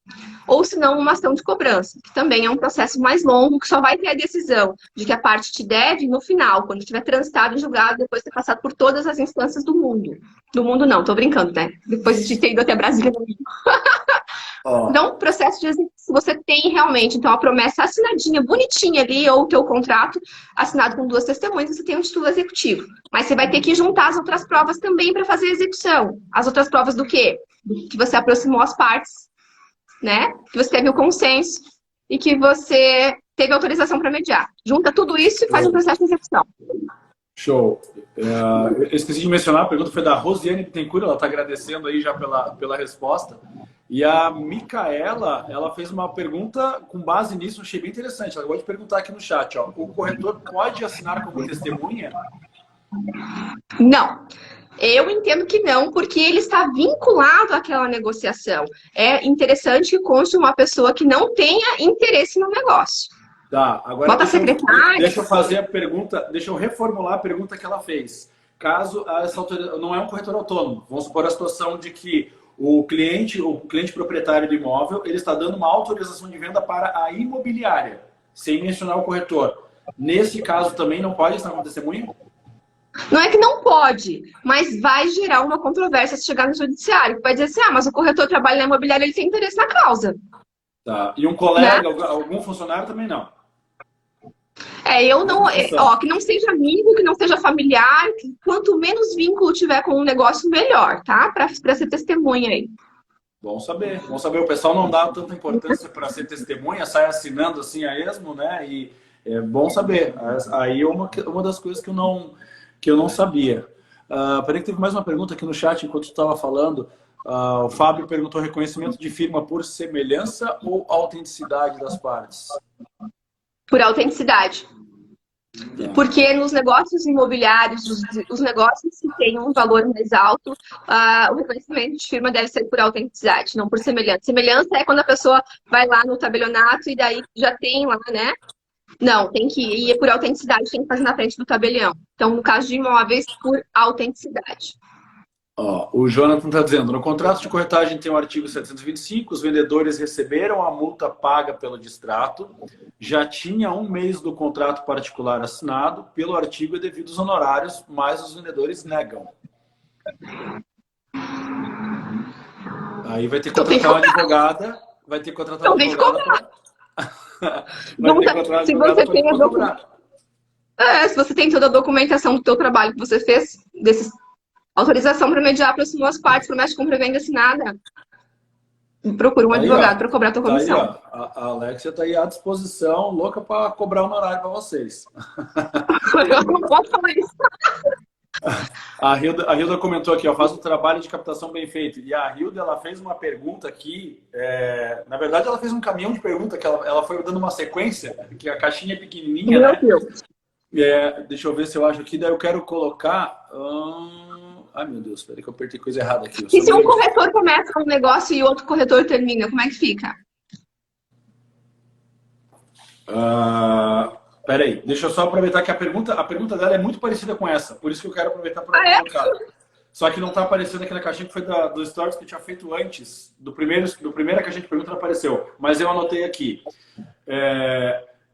Ou se não, uma ação de cobrança, que também é um processo mais longo, que só vai ter a decisão de que a parte te deve no final, quando tiver transitado em julgado, depois de ter passado por todas as instâncias do mundo. Do mundo não, tô brincando, né? Depois de ter ido até Brasília. Então, processo de execução, se você tem realmente então, a promessa assinadinha, bonitinha ali, ou o teu contrato assinado com 2 testemunhas, você tem um título executivo. Mas você vai ter que juntar as outras provas também para fazer a execução. As outras provas do quê? Que você aproximou as partes, né? Que você teve o consenso e que você teve autorização para mediar. Junta tudo isso e faz um processo de execução. Show. Eu esqueci de mencionar, a pergunta foi da Rosiane Bittencourt, ela está agradecendo aí já pela resposta. E a Micaela, ela fez uma pergunta com base nisso, achei bem interessante. Ela acabou de perguntar aqui no chat, ó, o corretor pode assinar como testemunha? Não. Eu entendo que não, porque ele está vinculado àquela negociação. É interessante que conste uma pessoa que não tenha interesse no negócio. Tá, agora bota a secretária. Deixa eu fazer a pergunta, deixa eu reformular a pergunta que ela fez. Caso essa não é um corretor autônomo, vamos supor a situação de que o cliente proprietário do imóvel, ele está dando uma autorização de venda para a imobiliária, sem mencionar o corretor. Nesse caso também não pode estar com testemunha? Não é que não pode, mas vai gerar uma controvérsia se chegar no judiciário. Vai dizer assim, mas o corretor trabalha na imobiliária, ele tem interesse na causa. Tá. E um colega, né? Algum funcionário também não? Eu não... que não seja amigo, que não seja familiar, que quanto menos vínculo tiver com o negócio, melhor, tá? Para ser testemunha aí. Bom saber. Bom saber. O pessoal não dá tanta importância para ser testemunha, sai assinando assim a esmo, né? E é bom saber. Aí é uma das coisas que eu não sabia. Peraí que teve mais uma pergunta aqui no chat enquanto tu estava falando. O Fábio perguntou: reconhecimento de firma por semelhança ou autenticidade das partes? Por autenticidade. Porque nos negócios imobiliários, os negócios que têm um valor mais alto, o reconhecimento de firma deve ser por autenticidade, não por semelhança. Semelhança é quando a pessoa vai lá no tabelionato e daí já tem lá, né? Não, tem que ir por autenticidade, tem que fazer na frente do tabelião. Então, no caso de imóveis, por autenticidade. Ó, o Jonathan está dizendo, no contrato de corretagem tem o artigo 725, os vendedores receberam a multa paga pelo distrato, já tinha 1 mês do contrato particular assinado, pelo artigo é devido os honorários, mas os vendedores negam. Aí vai ter que contratar uma advogada, vai ter que contratar uma advogada. Se você tem se você tem toda a documentação do teu trabalho que você fez, autorização para mediar aproximou as partes, promessa de compra e venda assinada, procura um advogado para cobrar a tua comissão. Aí, a Alexia está aí à disposição, louca para cobrar um honorário para vocês. Eu não posso falar isso. A Hilda comentou aqui, ó, faz um trabalho de captação bem feito. E a Hilda, ela fez uma pergunta aqui, na verdade ela fez um caminhão de perguntas, que ela foi dando uma sequência, que a caixinha é pequenininha, Meu né? Deus. Deixa eu ver se eu acho aqui, daí eu quero colocar... Ai, meu Deus, peraí que eu apertei coisa errada aqui. E se um corretor começa um negócio e outro corretor termina, como é que fica? Peraí, deixa eu só aproveitar que a pergunta dela é muito parecida com essa, por isso que eu quero aproveitar para colocar. Só que não está aparecendo aqui na caixinha que foi do Stories que eu tinha feito antes. Do primeira caixinha de pergunta não apareceu, mas eu anotei aqui.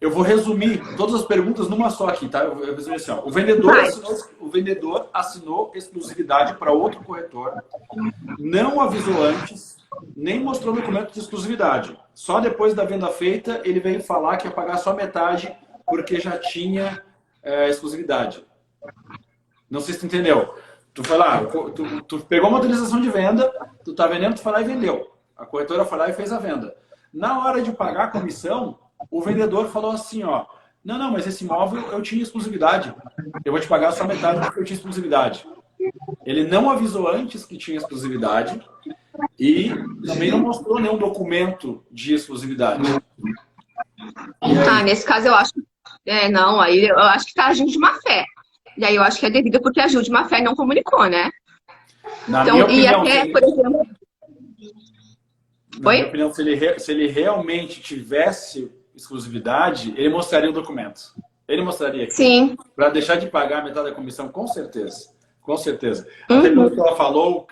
Eu vou resumir todas as perguntas numa só aqui, tá? Eu vou resumir assim, ó. O vendedor assinou exclusividade para outro corretor, não avisou antes, nem mostrou documento de exclusividade. Só depois da venda feita, ele veio falar que ia pagar só metade porque já tinha exclusividade. Não sei se tu entendeu. Tu foi lá, tu pegou uma autorização de venda, tu tá vendendo, tu foi lá e vendeu. A corretora foi lá e fez a venda. Na hora de pagar a comissão, o vendedor falou assim, ó, não, mas esse imóvel eu tinha exclusividade. Eu vou te pagar só metade porque eu tinha exclusividade. Ele não avisou antes que tinha exclusividade e também não mostrou nenhum documento de exclusividade. Nesse caso eu acho aí eu acho que tá agindo de má fé. E aí eu acho que é devido porque agiu de má fé e não comunicou, né? Na minha opinião, por exemplo... Na minha opinião, se ele realmente tivesse exclusividade, ele mostraria o documento. Ele mostraria aqui. Sim. Para deixar de pagar metade da comissão, com certeza. Com certeza. Até pelo que ela falou,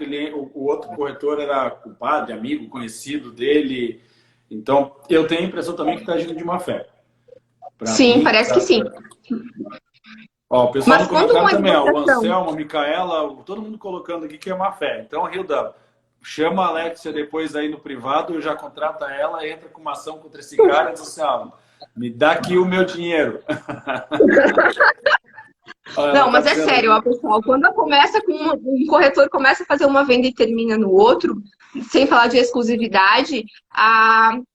o outro corretor era compadre, amigo, conhecido dele. Então, eu tenho a impressão também que está agindo de má fé. Sim, parece que sim. Ó, o pessoal Mas no comentário também, ó, o negociação... Anselmo, a Micaela, todo mundo colocando aqui que é má fé. Então, Hilda, chama a Alexia depois aí no privado, já contrata ela, entra com uma ação contra esse cara e diz assim, ó, me dá aqui o meu dinheiro. Não, mas é sério, ó, pessoal, quando começa com um corretor começa a fazer uma venda e termina no outro, sem falar de exclusividade,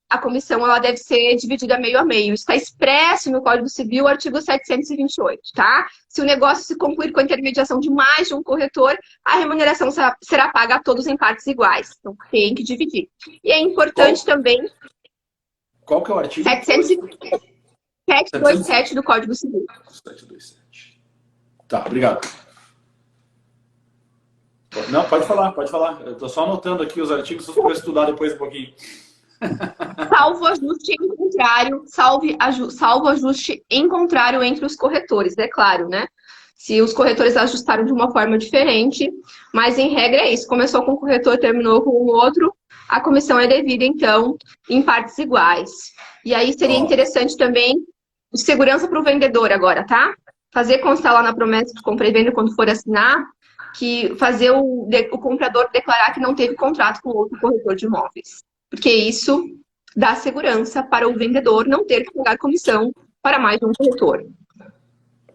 a comissão ela deve ser dividida meio a meio. Isso está expresso no Código Civil, artigo 728, tá? Se o negócio se concluir com a intermediação de mais de um corretor, a remuneração será paga a todos em partes iguais. Então, tem que dividir. E é importante também... Qual que é o artigo? 727 do Código Civil. 727. Tá, obrigado. Não, pode falar. Eu estou só anotando aqui os artigos, só para estudar depois um pouquinho. Salvo ajuste em contrário, salvo ajuste em contrário entre os corretores, é claro, né? Se os corretores ajustaram de uma forma diferente, mas em regra é isso. Começou com um corretor, terminou com o outro, a comissão é devida, então, em partes iguais. E aí seria interessante também, de segurança para o vendedor agora, tá? Fazer constar lá na promessa de compra e venda quando for assinar, que fazer o comprador declarar que não teve contrato com outro corretor de imóveis. Porque isso dá segurança para o vendedor não ter que pagar comissão para mais de um corretor.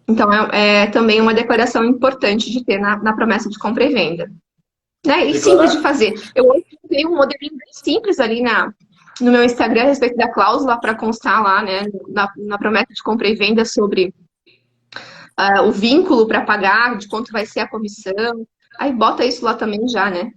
Então, é também uma declaração importante de ter na promessa de compra e venda. Né? E simples de fazer. Eu hoje tenho um modelinho bem simples ali no meu Instagram a respeito da cláusula para constar lá, né, na promessa de compra e venda sobre o vínculo para pagar, de quanto vai ser a comissão. Aí bota isso lá também já, né?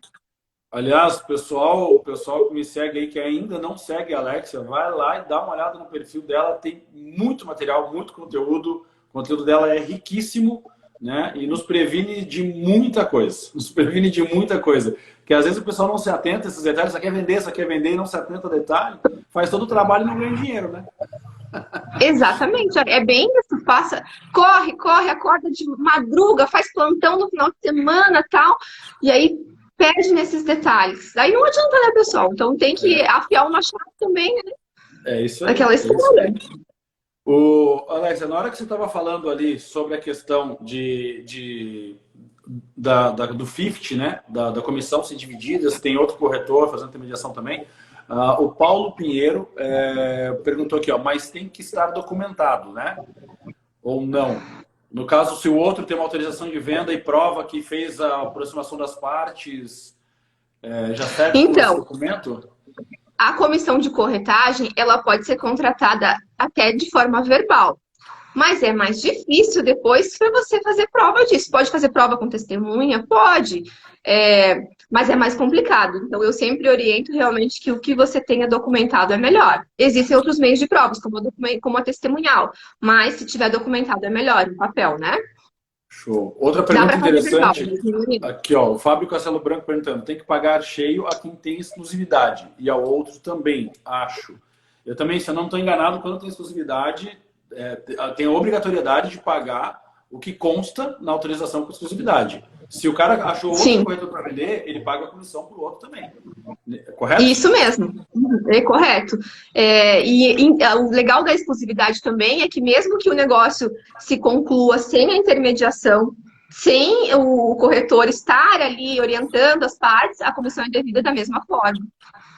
Aliás, o pessoal que me segue aí, que ainda não segue a Alexia, vai lá e dá uma olhada no perfil dela. Tem muito material, muito conteúdo conteúdo dela é riquíssimo, né? E nos previne de muita coisa. Nos previne de muita coisa. Porque às vezes o pessoal não se atenta a esses detalhes, só quer vender e não se atenta a detalhe, faz todo o trabalho e não ganha dinheiro, né? Exatamente, é bem isso, passa, corre, acorda de madruga, faz plantão no final de semana e tal, e aí perde nesses detalhes. Aí não adianta, né, pessoal? Então tem que afiar o machado também, né? É isso aí. Aquela história. Alexia, na hora que você estava falando ali sobre a questão do FIFT, né? Da comissão ser dividida, se tem outro corretor fazendo intermediação também. O Paulo Pinheiro perguntou aqui, ó, mas tem que estar documentado, né? Ou não? No caso, se o outro tem uma autorização de venda e prova que fez a aproximação das partes, já serve como esse documento? A comissão de corretagem, ela pode ser contratada até de forma verbal. Mas é mais difícil depois para você fazer prova disso. Pode fazer prova com testemunha? Pode. Mas é mais complicado. Então, eu sempre oriento realmente que o que você tenha documentado é melhor. Existem outros meios de provas, como a testemunhal. Mas, se tiver documentado, é melhor, em papel, né? Show. Outra pergunta interessante. Aqui, ó, o Fábio Castelo Branco perguntando: tem que pagar cheio a quem tem exclusividade e ao outro também, acho. Eu também, se eu não estou enganado, quando tem exclusividade, tem a obrigatoriedade de pagar o que consta na autorização com exclusividade. Se o cara achou outro corretor para vender, ele paga a comissão para o outro também. Correto? Isso mesmo, é correto. O legal da exclusividade também é que mesmo que o negócio se conclua sem a intermediação, sem o corretor estar ali orientando as partes, a comissão é devida da mesma forma.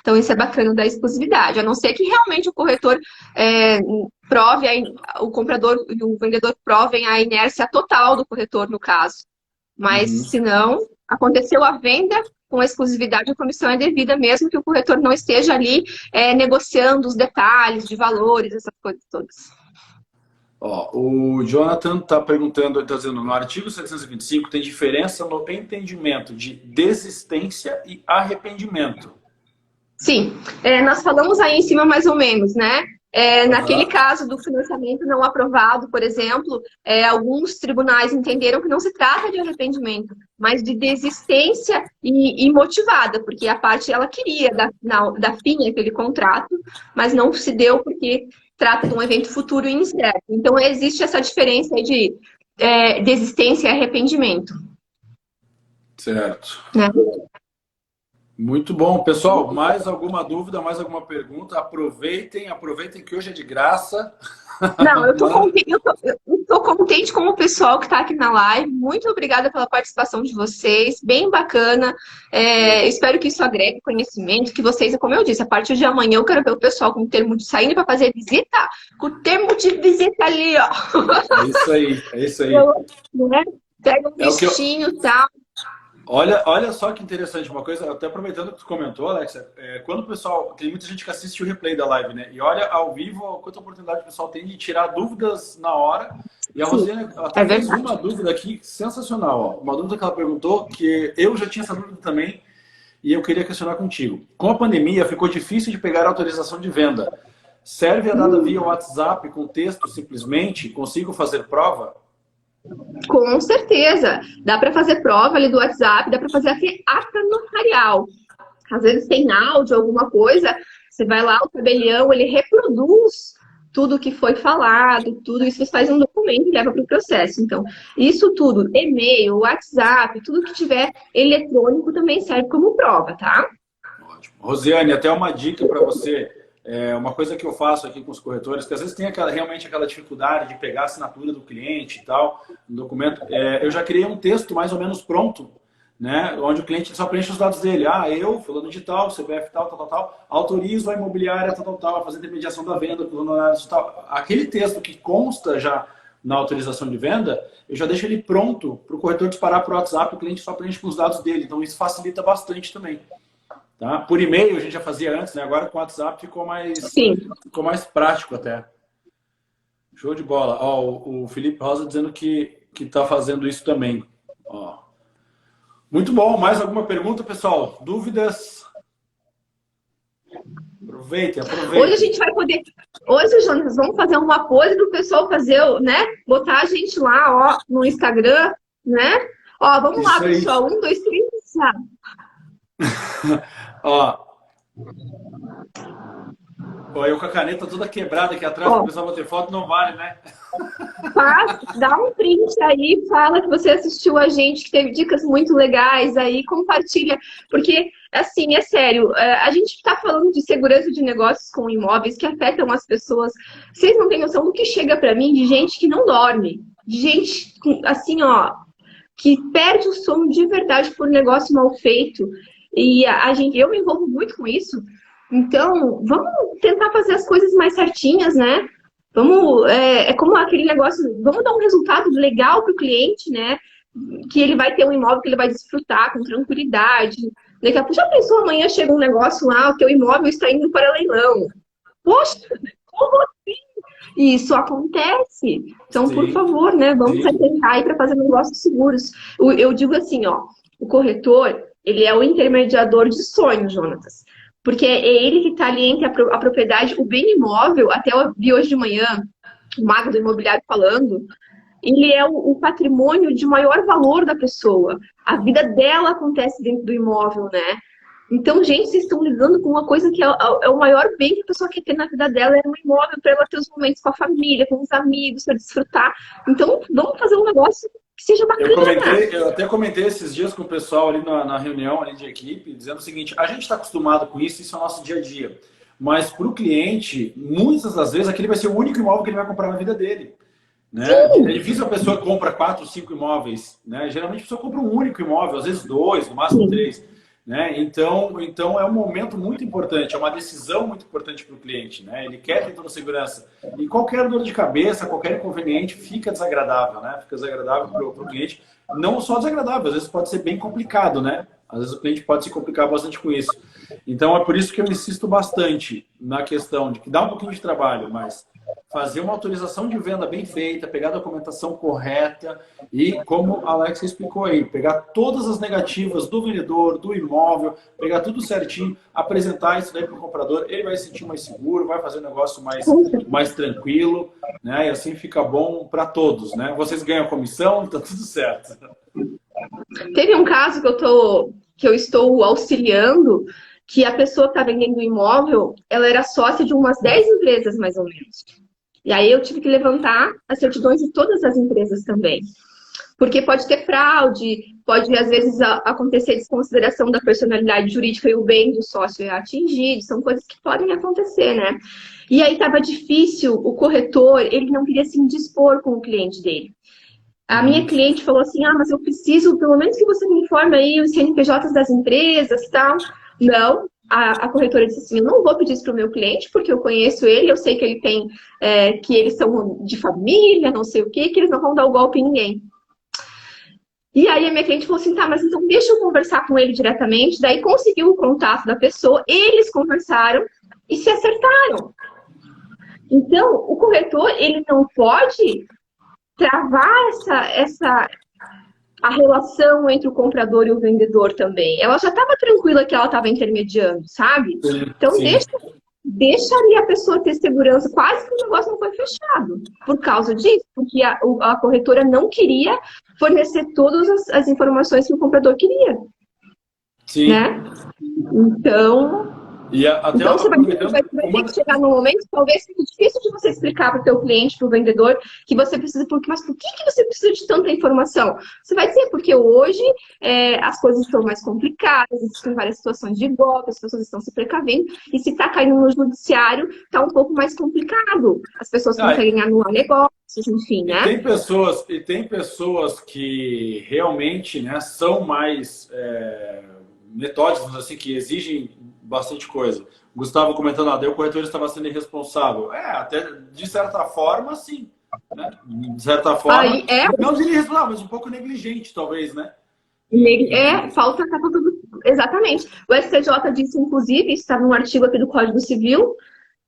Então, isso é bacana da exclusividade. A não ser que realmente o corretor prove, o comprador e o vendedor provem a inércia total do corretor, no caso. Mas, se não, aconteceu a venda com a exclusividade, a comissão é devida, mesmo que o corretor não esteja ali negociando os detalhes de valores, essas coisas todas. Ó, o Jonathan está perguntando, está dizendo, no artigo 725 tem diferença no entendimento de desistência e arrependimento. Sim, nós falamos aí em cima mais ou menos, né? Naquele caso do financiamento não aprovado, por exemplo, alguns tribunais entenderam que não se trata de arrependimento, mas de desistência imotivada, porque a parte ela queria dar fim àquele contrato, mas não se deu porque trata de um evento futuro e incerto. Então, existe essa diferença aí de desistência e arrependimento. Certo. Né? Muito bom. Pessoal, mais alguma dúvida, mais alguma pergunta? Aproveitem que hoje é de graça. Não, eu tô contente com o pessoal que está aqui na live. Muito obrigada pela participação de vocês, bem bacana. Espero que isso agregue conhecimento, que vocês, como eu disse, a partir de amanhã eu quero ver o pessoal com o termo de saindo para fazer visita, com o termo de visita ali, ó. É isso aí. Né? Pega um bichinho e tal. Olha só que interessante, uma coisa, até aproveitando que tu comentou, Alexia, quando o pessoal, tem muita gente que assiste o replay da live, né? E olha ao vivo quanta oportunidade o pessoal tem de tirar dúvidas na hora. E a Rosiane até fez uma dúvida aqui sensacional, ó. Uma dúvida que ela perguntou, que eu já tinha essa dúvida também, e eu queria questionar contigo. Com a pandemia, ficou difícil de pegar a autorização de venda. Serve a dada via WhatsApp com texto simplesmente? Consigo fazer prova? Com certeza. Dá para fazer prova ali do WhatsApp, dá para fazer até ata notarial. Às vezes tem áudio, alguma coisa, você vai lá, o tabelião, ele reproduz tudo que foi falado, tudo isso você faz um documento e leva para o processo. Então, isso tudo, e-mail, WhatsApp, tudo que tiver eletrônico também serve como prova, tá? Ótimo. Rosiane, até uma dica para você. Uma coisa que eu faço aqui com os corretores, que às vezes tem realmente aquela dificuldade de pegar a assinatura do cliente e tal, no documento. Eu já criei um texto mais ou menos pronto, né, onde o cliente só preenche os dados dele. Eu, fulano de tal, CPF tal, autorizo a imobiliária tal, a fazer intermediação da venda, fulano de tal. Aquele texto que consta já na autorização de venda, eu já deixo ele pronto para o corretor disparar para o WhatsApp, o cliente só preenche com os dados dele. Então isso facilita bastante também. Tá? Por e-mail a gente já fazia antes, né? Agora com o WhatsApp ficou mais prático até. Show de bola. Ó, o Felipe Rosa dizendo que está fazendo isso também. Ó. Muito bom. Mais alguma pergunta, pessoal? Dúvidas? Aproveite, Hoje a aproveite. gente vai poder. Hoje, Jonas, vamos fazer uma pose do pessoal fazer, né? Botar a gente lá, ó, no Instagram, né? Ó, vamos lá, Isso aí. pessoal. 1, 2, 3, já. Ó, eu com a caneta toda quebrada aqui atrás, Ó, para o pessoal bater foto, não vale, né? dá um print aí, fala que você assistiu a gente, que teve dicas muito legais aí, compartilha. Porque, assim, é sério, a gente está falando de segurança de negócios com imóveis que afetam as pessoas. Vocês não têm noção do que chega para mim de gente que não dorme. De gente, assim, ó, que perde o sono de verdade por negócio mal feito. E eu me envolvo muito com isso. Então, vamos tentar fazer as coisas mais certinhas, né? Vamos, é como aquele negócio, vamos dar um resultado legal para o cliente, né? Que ele vai ter um imóvel que ele vai desfrutar com tranquilidade. Daqui a pouco, já pensou, amanhã chega um negócio lá, o teu imóvel está indo para leilão. Poxa, como assim? Isso acontece. Então, por Sim, favor, né? Vamos sim. tentar aí para fazer negócios seguros. Eu digo assim, ó, o corretor, ele é o intermediador de sonhos, Jonatas. Porque é ele que está ali entre a propriedade, o bem imóvel, até eu vi hoje de manhã, o mago do imobiliário falando, ele é o patrimônio de maior valor da pessoa. A vida dela acontece dentro do imóvel, né? Então, gente, vocês estão lidando com uma coisa que é o maior bem que a pessoa quer ter na vida dela, é um imóvel para ela ter os momentos com a família, com os amigos, para desfrutar. Então, vamos fazer um negócio que seja bacana. Eu até comentei esses dias com o pessoal ali na reunião ali de equipe, dizendo o seguinte: a gente está acostumado com isso, isso é o nosso dia a dia. Mas para o cliente, muitas das vezes, aquele vai ser o único imóvel que ele vai comprar na vida dele. Né? É difícil a pessoa que compra 4, 5 imóveis. Né? Geralmente a pessoa compra um único imóvel, às vezes 2, no máximo 3. Né? Então é um momento muito importante, é uma decisão muito importante para o cliente. Né? Ele quer ter toda a segurança. E qualquer dor de cabeça, qualquer inconveniente fica desagradável. Né? Fica desagradável para o cliente. Não só desagradável, às vezes pode ser bem complicado. Né? Às vezes o cliente pode se complicar bastante com isso. Então é por isso que eu insisto bastante na questão de que dá um pouquinho de trabalho, mas fazer uma autorização de venda bem feita, pegar a documentação correta e, como a Alexa explicou aí, pegar todas as negativas do vendedor, do imóvel, pegar tudo certinho, apresentar isso daí para o comprador, ele vai se sentir mais seguro, vai fazer o negócio mais tranquilo, né? E assim fica bom para todos, né? Vocês ganham comissão, tá tudo certo. Teve um caso que eu estou auxiliando, que a pessoa que está vendendo o imóvel, ela era sócia de umas 10 empresas, mais ou menos. E aí eu tive que levantar as certidões de todas as empresas também. Porque pode ter fraude, pode às vezes acontecer desconsideração da personalidade jurídica e o bem do sócio é atingido, são coisas que podem acontecer, né? E aí estava difícil, o corretor, ele não queria se indispor com o cliente dele. A minha cliente falou assim, mas eu preciso, pelo menos que você me informe aí os CNPJs das empresas e tal. Não, a corretora disse assim, eu não vou pedir isso para o meu cliente, porque eu conheço ele, eu sei que ele tem, que eles são de família, não sei o quê, que eles não vão dar o golpe em ninguém. E aí a minha cliente falou assim, tá, mas então deixa eu conversar com ele diretamente. Daí conseguiu o contato da pessoa, eles conversaram e se acertaram. Então, o corretor, ele não pode travar a relação entre o comprador e o vendedor também. Ela já estava tranquila que ela estava intermediando, sabe? Sim, Então, sim. deixa ali a pessoa ter segurança. Quase que o negócio não foi fechado por causa disso, porque a corretora não queria fornecer todas as informações que o comprador queria. Sim. Né? Então, você vai ter que chegar num momento, talvez seja difícil de você explicar para o teu cliente, para o vendedor, que você precisa, mas por que você precisa de tanta informação? Você vai dizer, porque hoje as coisas estão mais complicadas, existem várias situações de golpe, as pessoas estão se precavendo, e se está caindo no judiciário, está um pouco mais complicado. As pessoas conseguem anular negócios, enfim, né? E tem pessoas que realmente, né, são mais metódicos, assim, que exigem bastante coisa. O Gustavo comentando, daí o corretor estava sendo irresponsável. Até de certa forma, sim. Né? De certa forma, não diria irresponsável, mas um pouco negligente, talvez, né? Falta tudo. Exatamente. O STJ disse, inclusive, está num artigo aqui do Código Civil,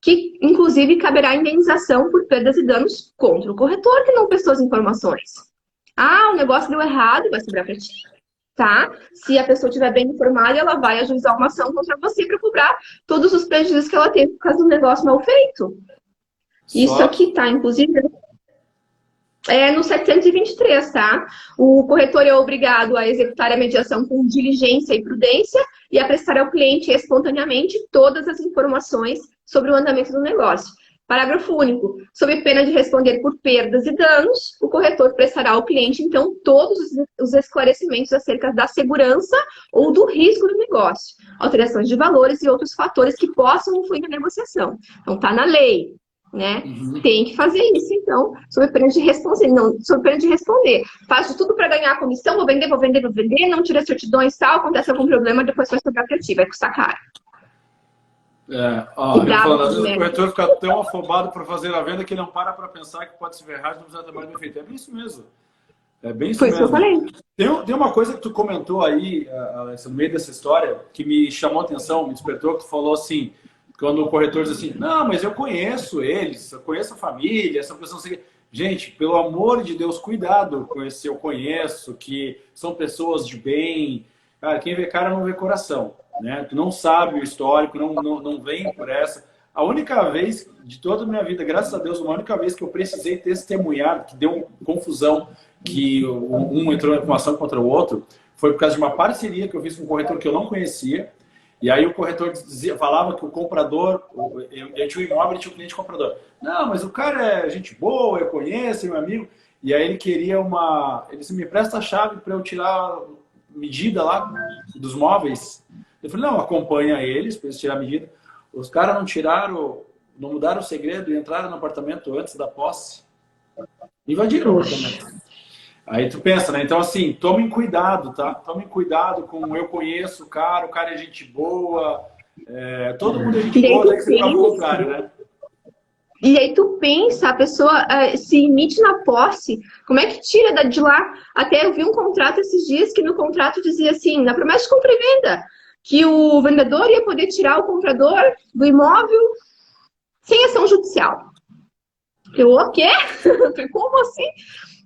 que, inclusive, caberá indenização por perdas e danos contra o corretor que não prestou as informações. O negócio deu errado, vai sobrar para ti. tá? Se a pessoa estiver bem informada, ela vai ajuizar uma ação contra você para cobrar todos os prejuízos que ela teve por causa do negócio mal feito. Isso aqui tá, inclusive, no 723, tá? O corretor é obrigado a executar a mediação com diligência e prudência e a prestar ao cliente espontaneamente todas as informações sobre o andamento do negócio. Parágrafo único. Sob pena de responder por perdas e danos, o corretor prestará ao cliente, então, todos os esclarecimentos acerca da segurança ou do risco do negócio, alterações de valores e outros fatores que possam influir na negociação. Então, tá na lei, né? Tem que fazer isso, então, sob pena de responder. Não, sob pena de responder. Faço tudo para ganhar a comissão, vou vender, não tira certidões, tal, acontece algum problema, depois vai sobrar para ti, vai custar caro. Às vezes o corretor fica tão afobado para fazer a venda que não para pensar que pode se ferrar de não usar trabalho bem feito. É bem isso mesmo. É bem isso mesmo. Que eu falei. Tem uma coisa que tu comentou aí, Alexa, no meio dessa história, que me chamou a atenção, me despertou, que tu falou assim, quando o corretor diz assim, não, mas eu conheço eles, eu conheço a família, essa pessoa... Gente, pelo amor de Deus, cuidado com esse eu conheço, que são pessoas de bem. Cara, quem vê cara não vê coração. Né? Tu não sabe o histórico, não vem por essa. A única vez de toda a minha vida, graças a Deus, uma única vez que eu precisei testemunhar, que deu confusão, que um entrou em uma ação contra o outro, foi por causa de uma parceria que eu fiz com um corretor que eu não conhecia. E aí o corretor falava que o comprador, eu tinha um imóvel e tinha um cliente comprador. Não, mas o cara é gente boa, eu conheço, é meu amigo. E aí ele queria ele disse, me presta a chave para eu tirar medida lá dos móveis. Eu falei, não, acompanha eles para eles tirar a medida. Os caras não mudaram o segredo e entraram no apartamento antes da posse. Invadiram o apartamento. Aí tu pensa, né? Então, assim, tomem cuidado, tá? Tomem cuidado com eu conheço o cara é gente boa. Todo mundo é gente boa, até que você prova o contrário, né? E aí tu pensa, a pessoa se emite na posse, como é que tira de lá? Até eu vi um contrato esses dias que no contrato dizia assim, na promessa de compra e venda, que o vendedor ia poder tirar o comprador do imóvel sem ação judicial. O quê? Como assim?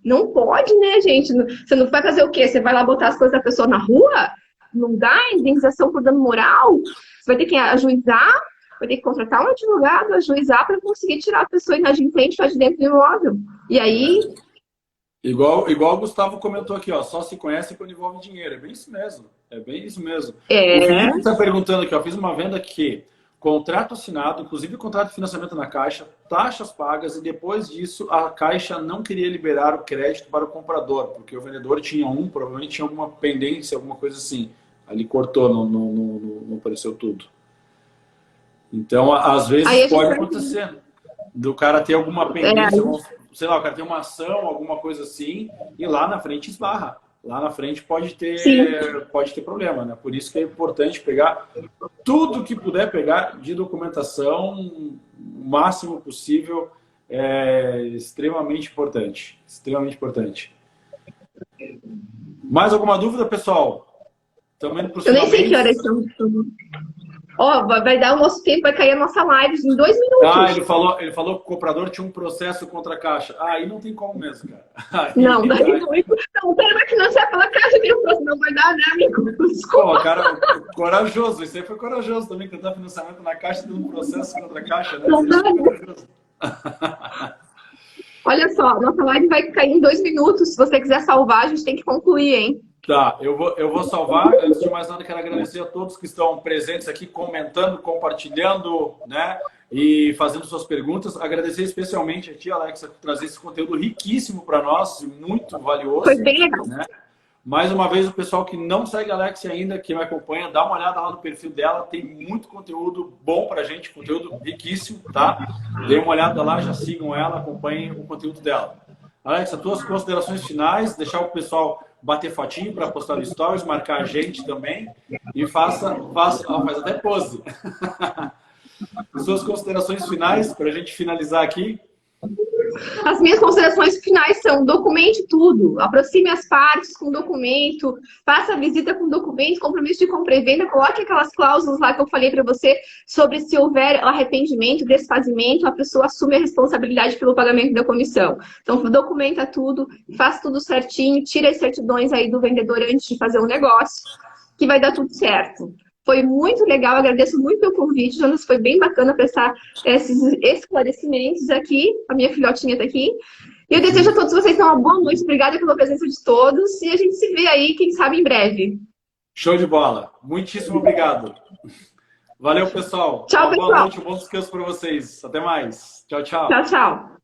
Não pode, né, gente? Você não vai fazer o quê? Você vai lá botar as coisas da pessoa na rua? Não dá indenização por dano moral? Você vai ter que ajuizar, vai ter que contratar um advogado, ajuizar para conseguir tirar a pessoa inadimplente de dentro do imóvel. E aí... Igual o Gustavo comentou aqui, ó, só se conhece quando envolve dinheiro. É bem isso mesmo. É bem isso mesmo. O Felipe está perguntando aqui, ó, fiz uma venda que contrato assinado, inclusive contrato de financiamento na Caixa, taxas pagas e depois disso a Caixa não queria liberar o crédito para o comprador, porque o vendedor tinha provavelmente tinha alguma pendência, alguma coisa assim. Ali cortou, não apareceu tudo. Então, às vezes pode acontecer do cara ter alguma pendência, sei lá, o cara tem uma ação, alguma coisa assim, e lá na frente esbarra. Lá na frente pode ter problema, né? Por isso que é importante pegar tudo que puder pegar de documentação, o máximo possível, é extremamente importante. Extremamente importante. Mais alguma dúvida, pessoal? Também eu nem sei que horas são. Vai dar o nosso tempo, vai cair a nossa live em 2 minutos. Ele falou que o comprador tinha um processo contra a Caixa. Aí não tem como mesmo, cara. Não, daí não. Não, o cara vai financiar pela Caixa, tem um processo, não vai dar, né, amigo? Desculpa. Pô, cara, corajoso. Isso aí foi corajoso também, tentar financiamento na Caixa, tendo um processo contra a Caixa, né? Não dá, olha só, nossa live vai cair em 2 minutos. Se você quiser salvar, a gente tem que concluir, hein? Tá, eu vou salvar. Antes de mais nada, quero agradecer a todos que estão presentes aqui, comentando, compartilhando, né? E fazendo suas perguntas. Agradecer especialmente a ti, Alexa, por trazer esse conteúdo riquíssimo para nós, muito valioso. Foi bem legal. Né? Mais uma vez, o pessoal que não segue a Alexia ainda, que me acompanha, dá uma olhada lá no perfil dela. Tem muito conteúdo bom pra gente, conteúdo riquíssimo, tá? Dê uma olhada lá, já sigam ela, acompanhem o conteúdo dela. Alexa, tuas considerações finais, deixar o pessoal bater fotinho para postar no Stories, marcar a gente também e faz até pose. Suas considerações finais para a gente finalizar aqui. As minhas considerações finais são: documente tudo, aproxime as partes com documento, faça a visita com documento, compromisso de compra e venda, coloque aquelas cláusulas lá que eu falei para você sobre se houver arrependimento, desfazimento, a pessoa assume a responsabilidade pelo pagamento da comissão. Então, documenta tudo, faça tudo certinho, tira as certidões aí do vendedor antes de fazer o negócio, que vai dar tudo certo. Foi muito legal, agradeço muito pelo convite, Jonas, foi bem bacana prestar esses esclarecimentos aqui, a minha filhotinha está aqui. E eu desejo a todos vocês uma boa noite, obrigada pela presença de todos, e a gente se vê aí, quem sabe, em breve. Show de bola. Muitíssimo obrigado. Valeu, pessoal. Tchau, Boa pessoal. noite, um bom descanso para vocês. Até mais. Tchau, tchau. Tchau, tchau.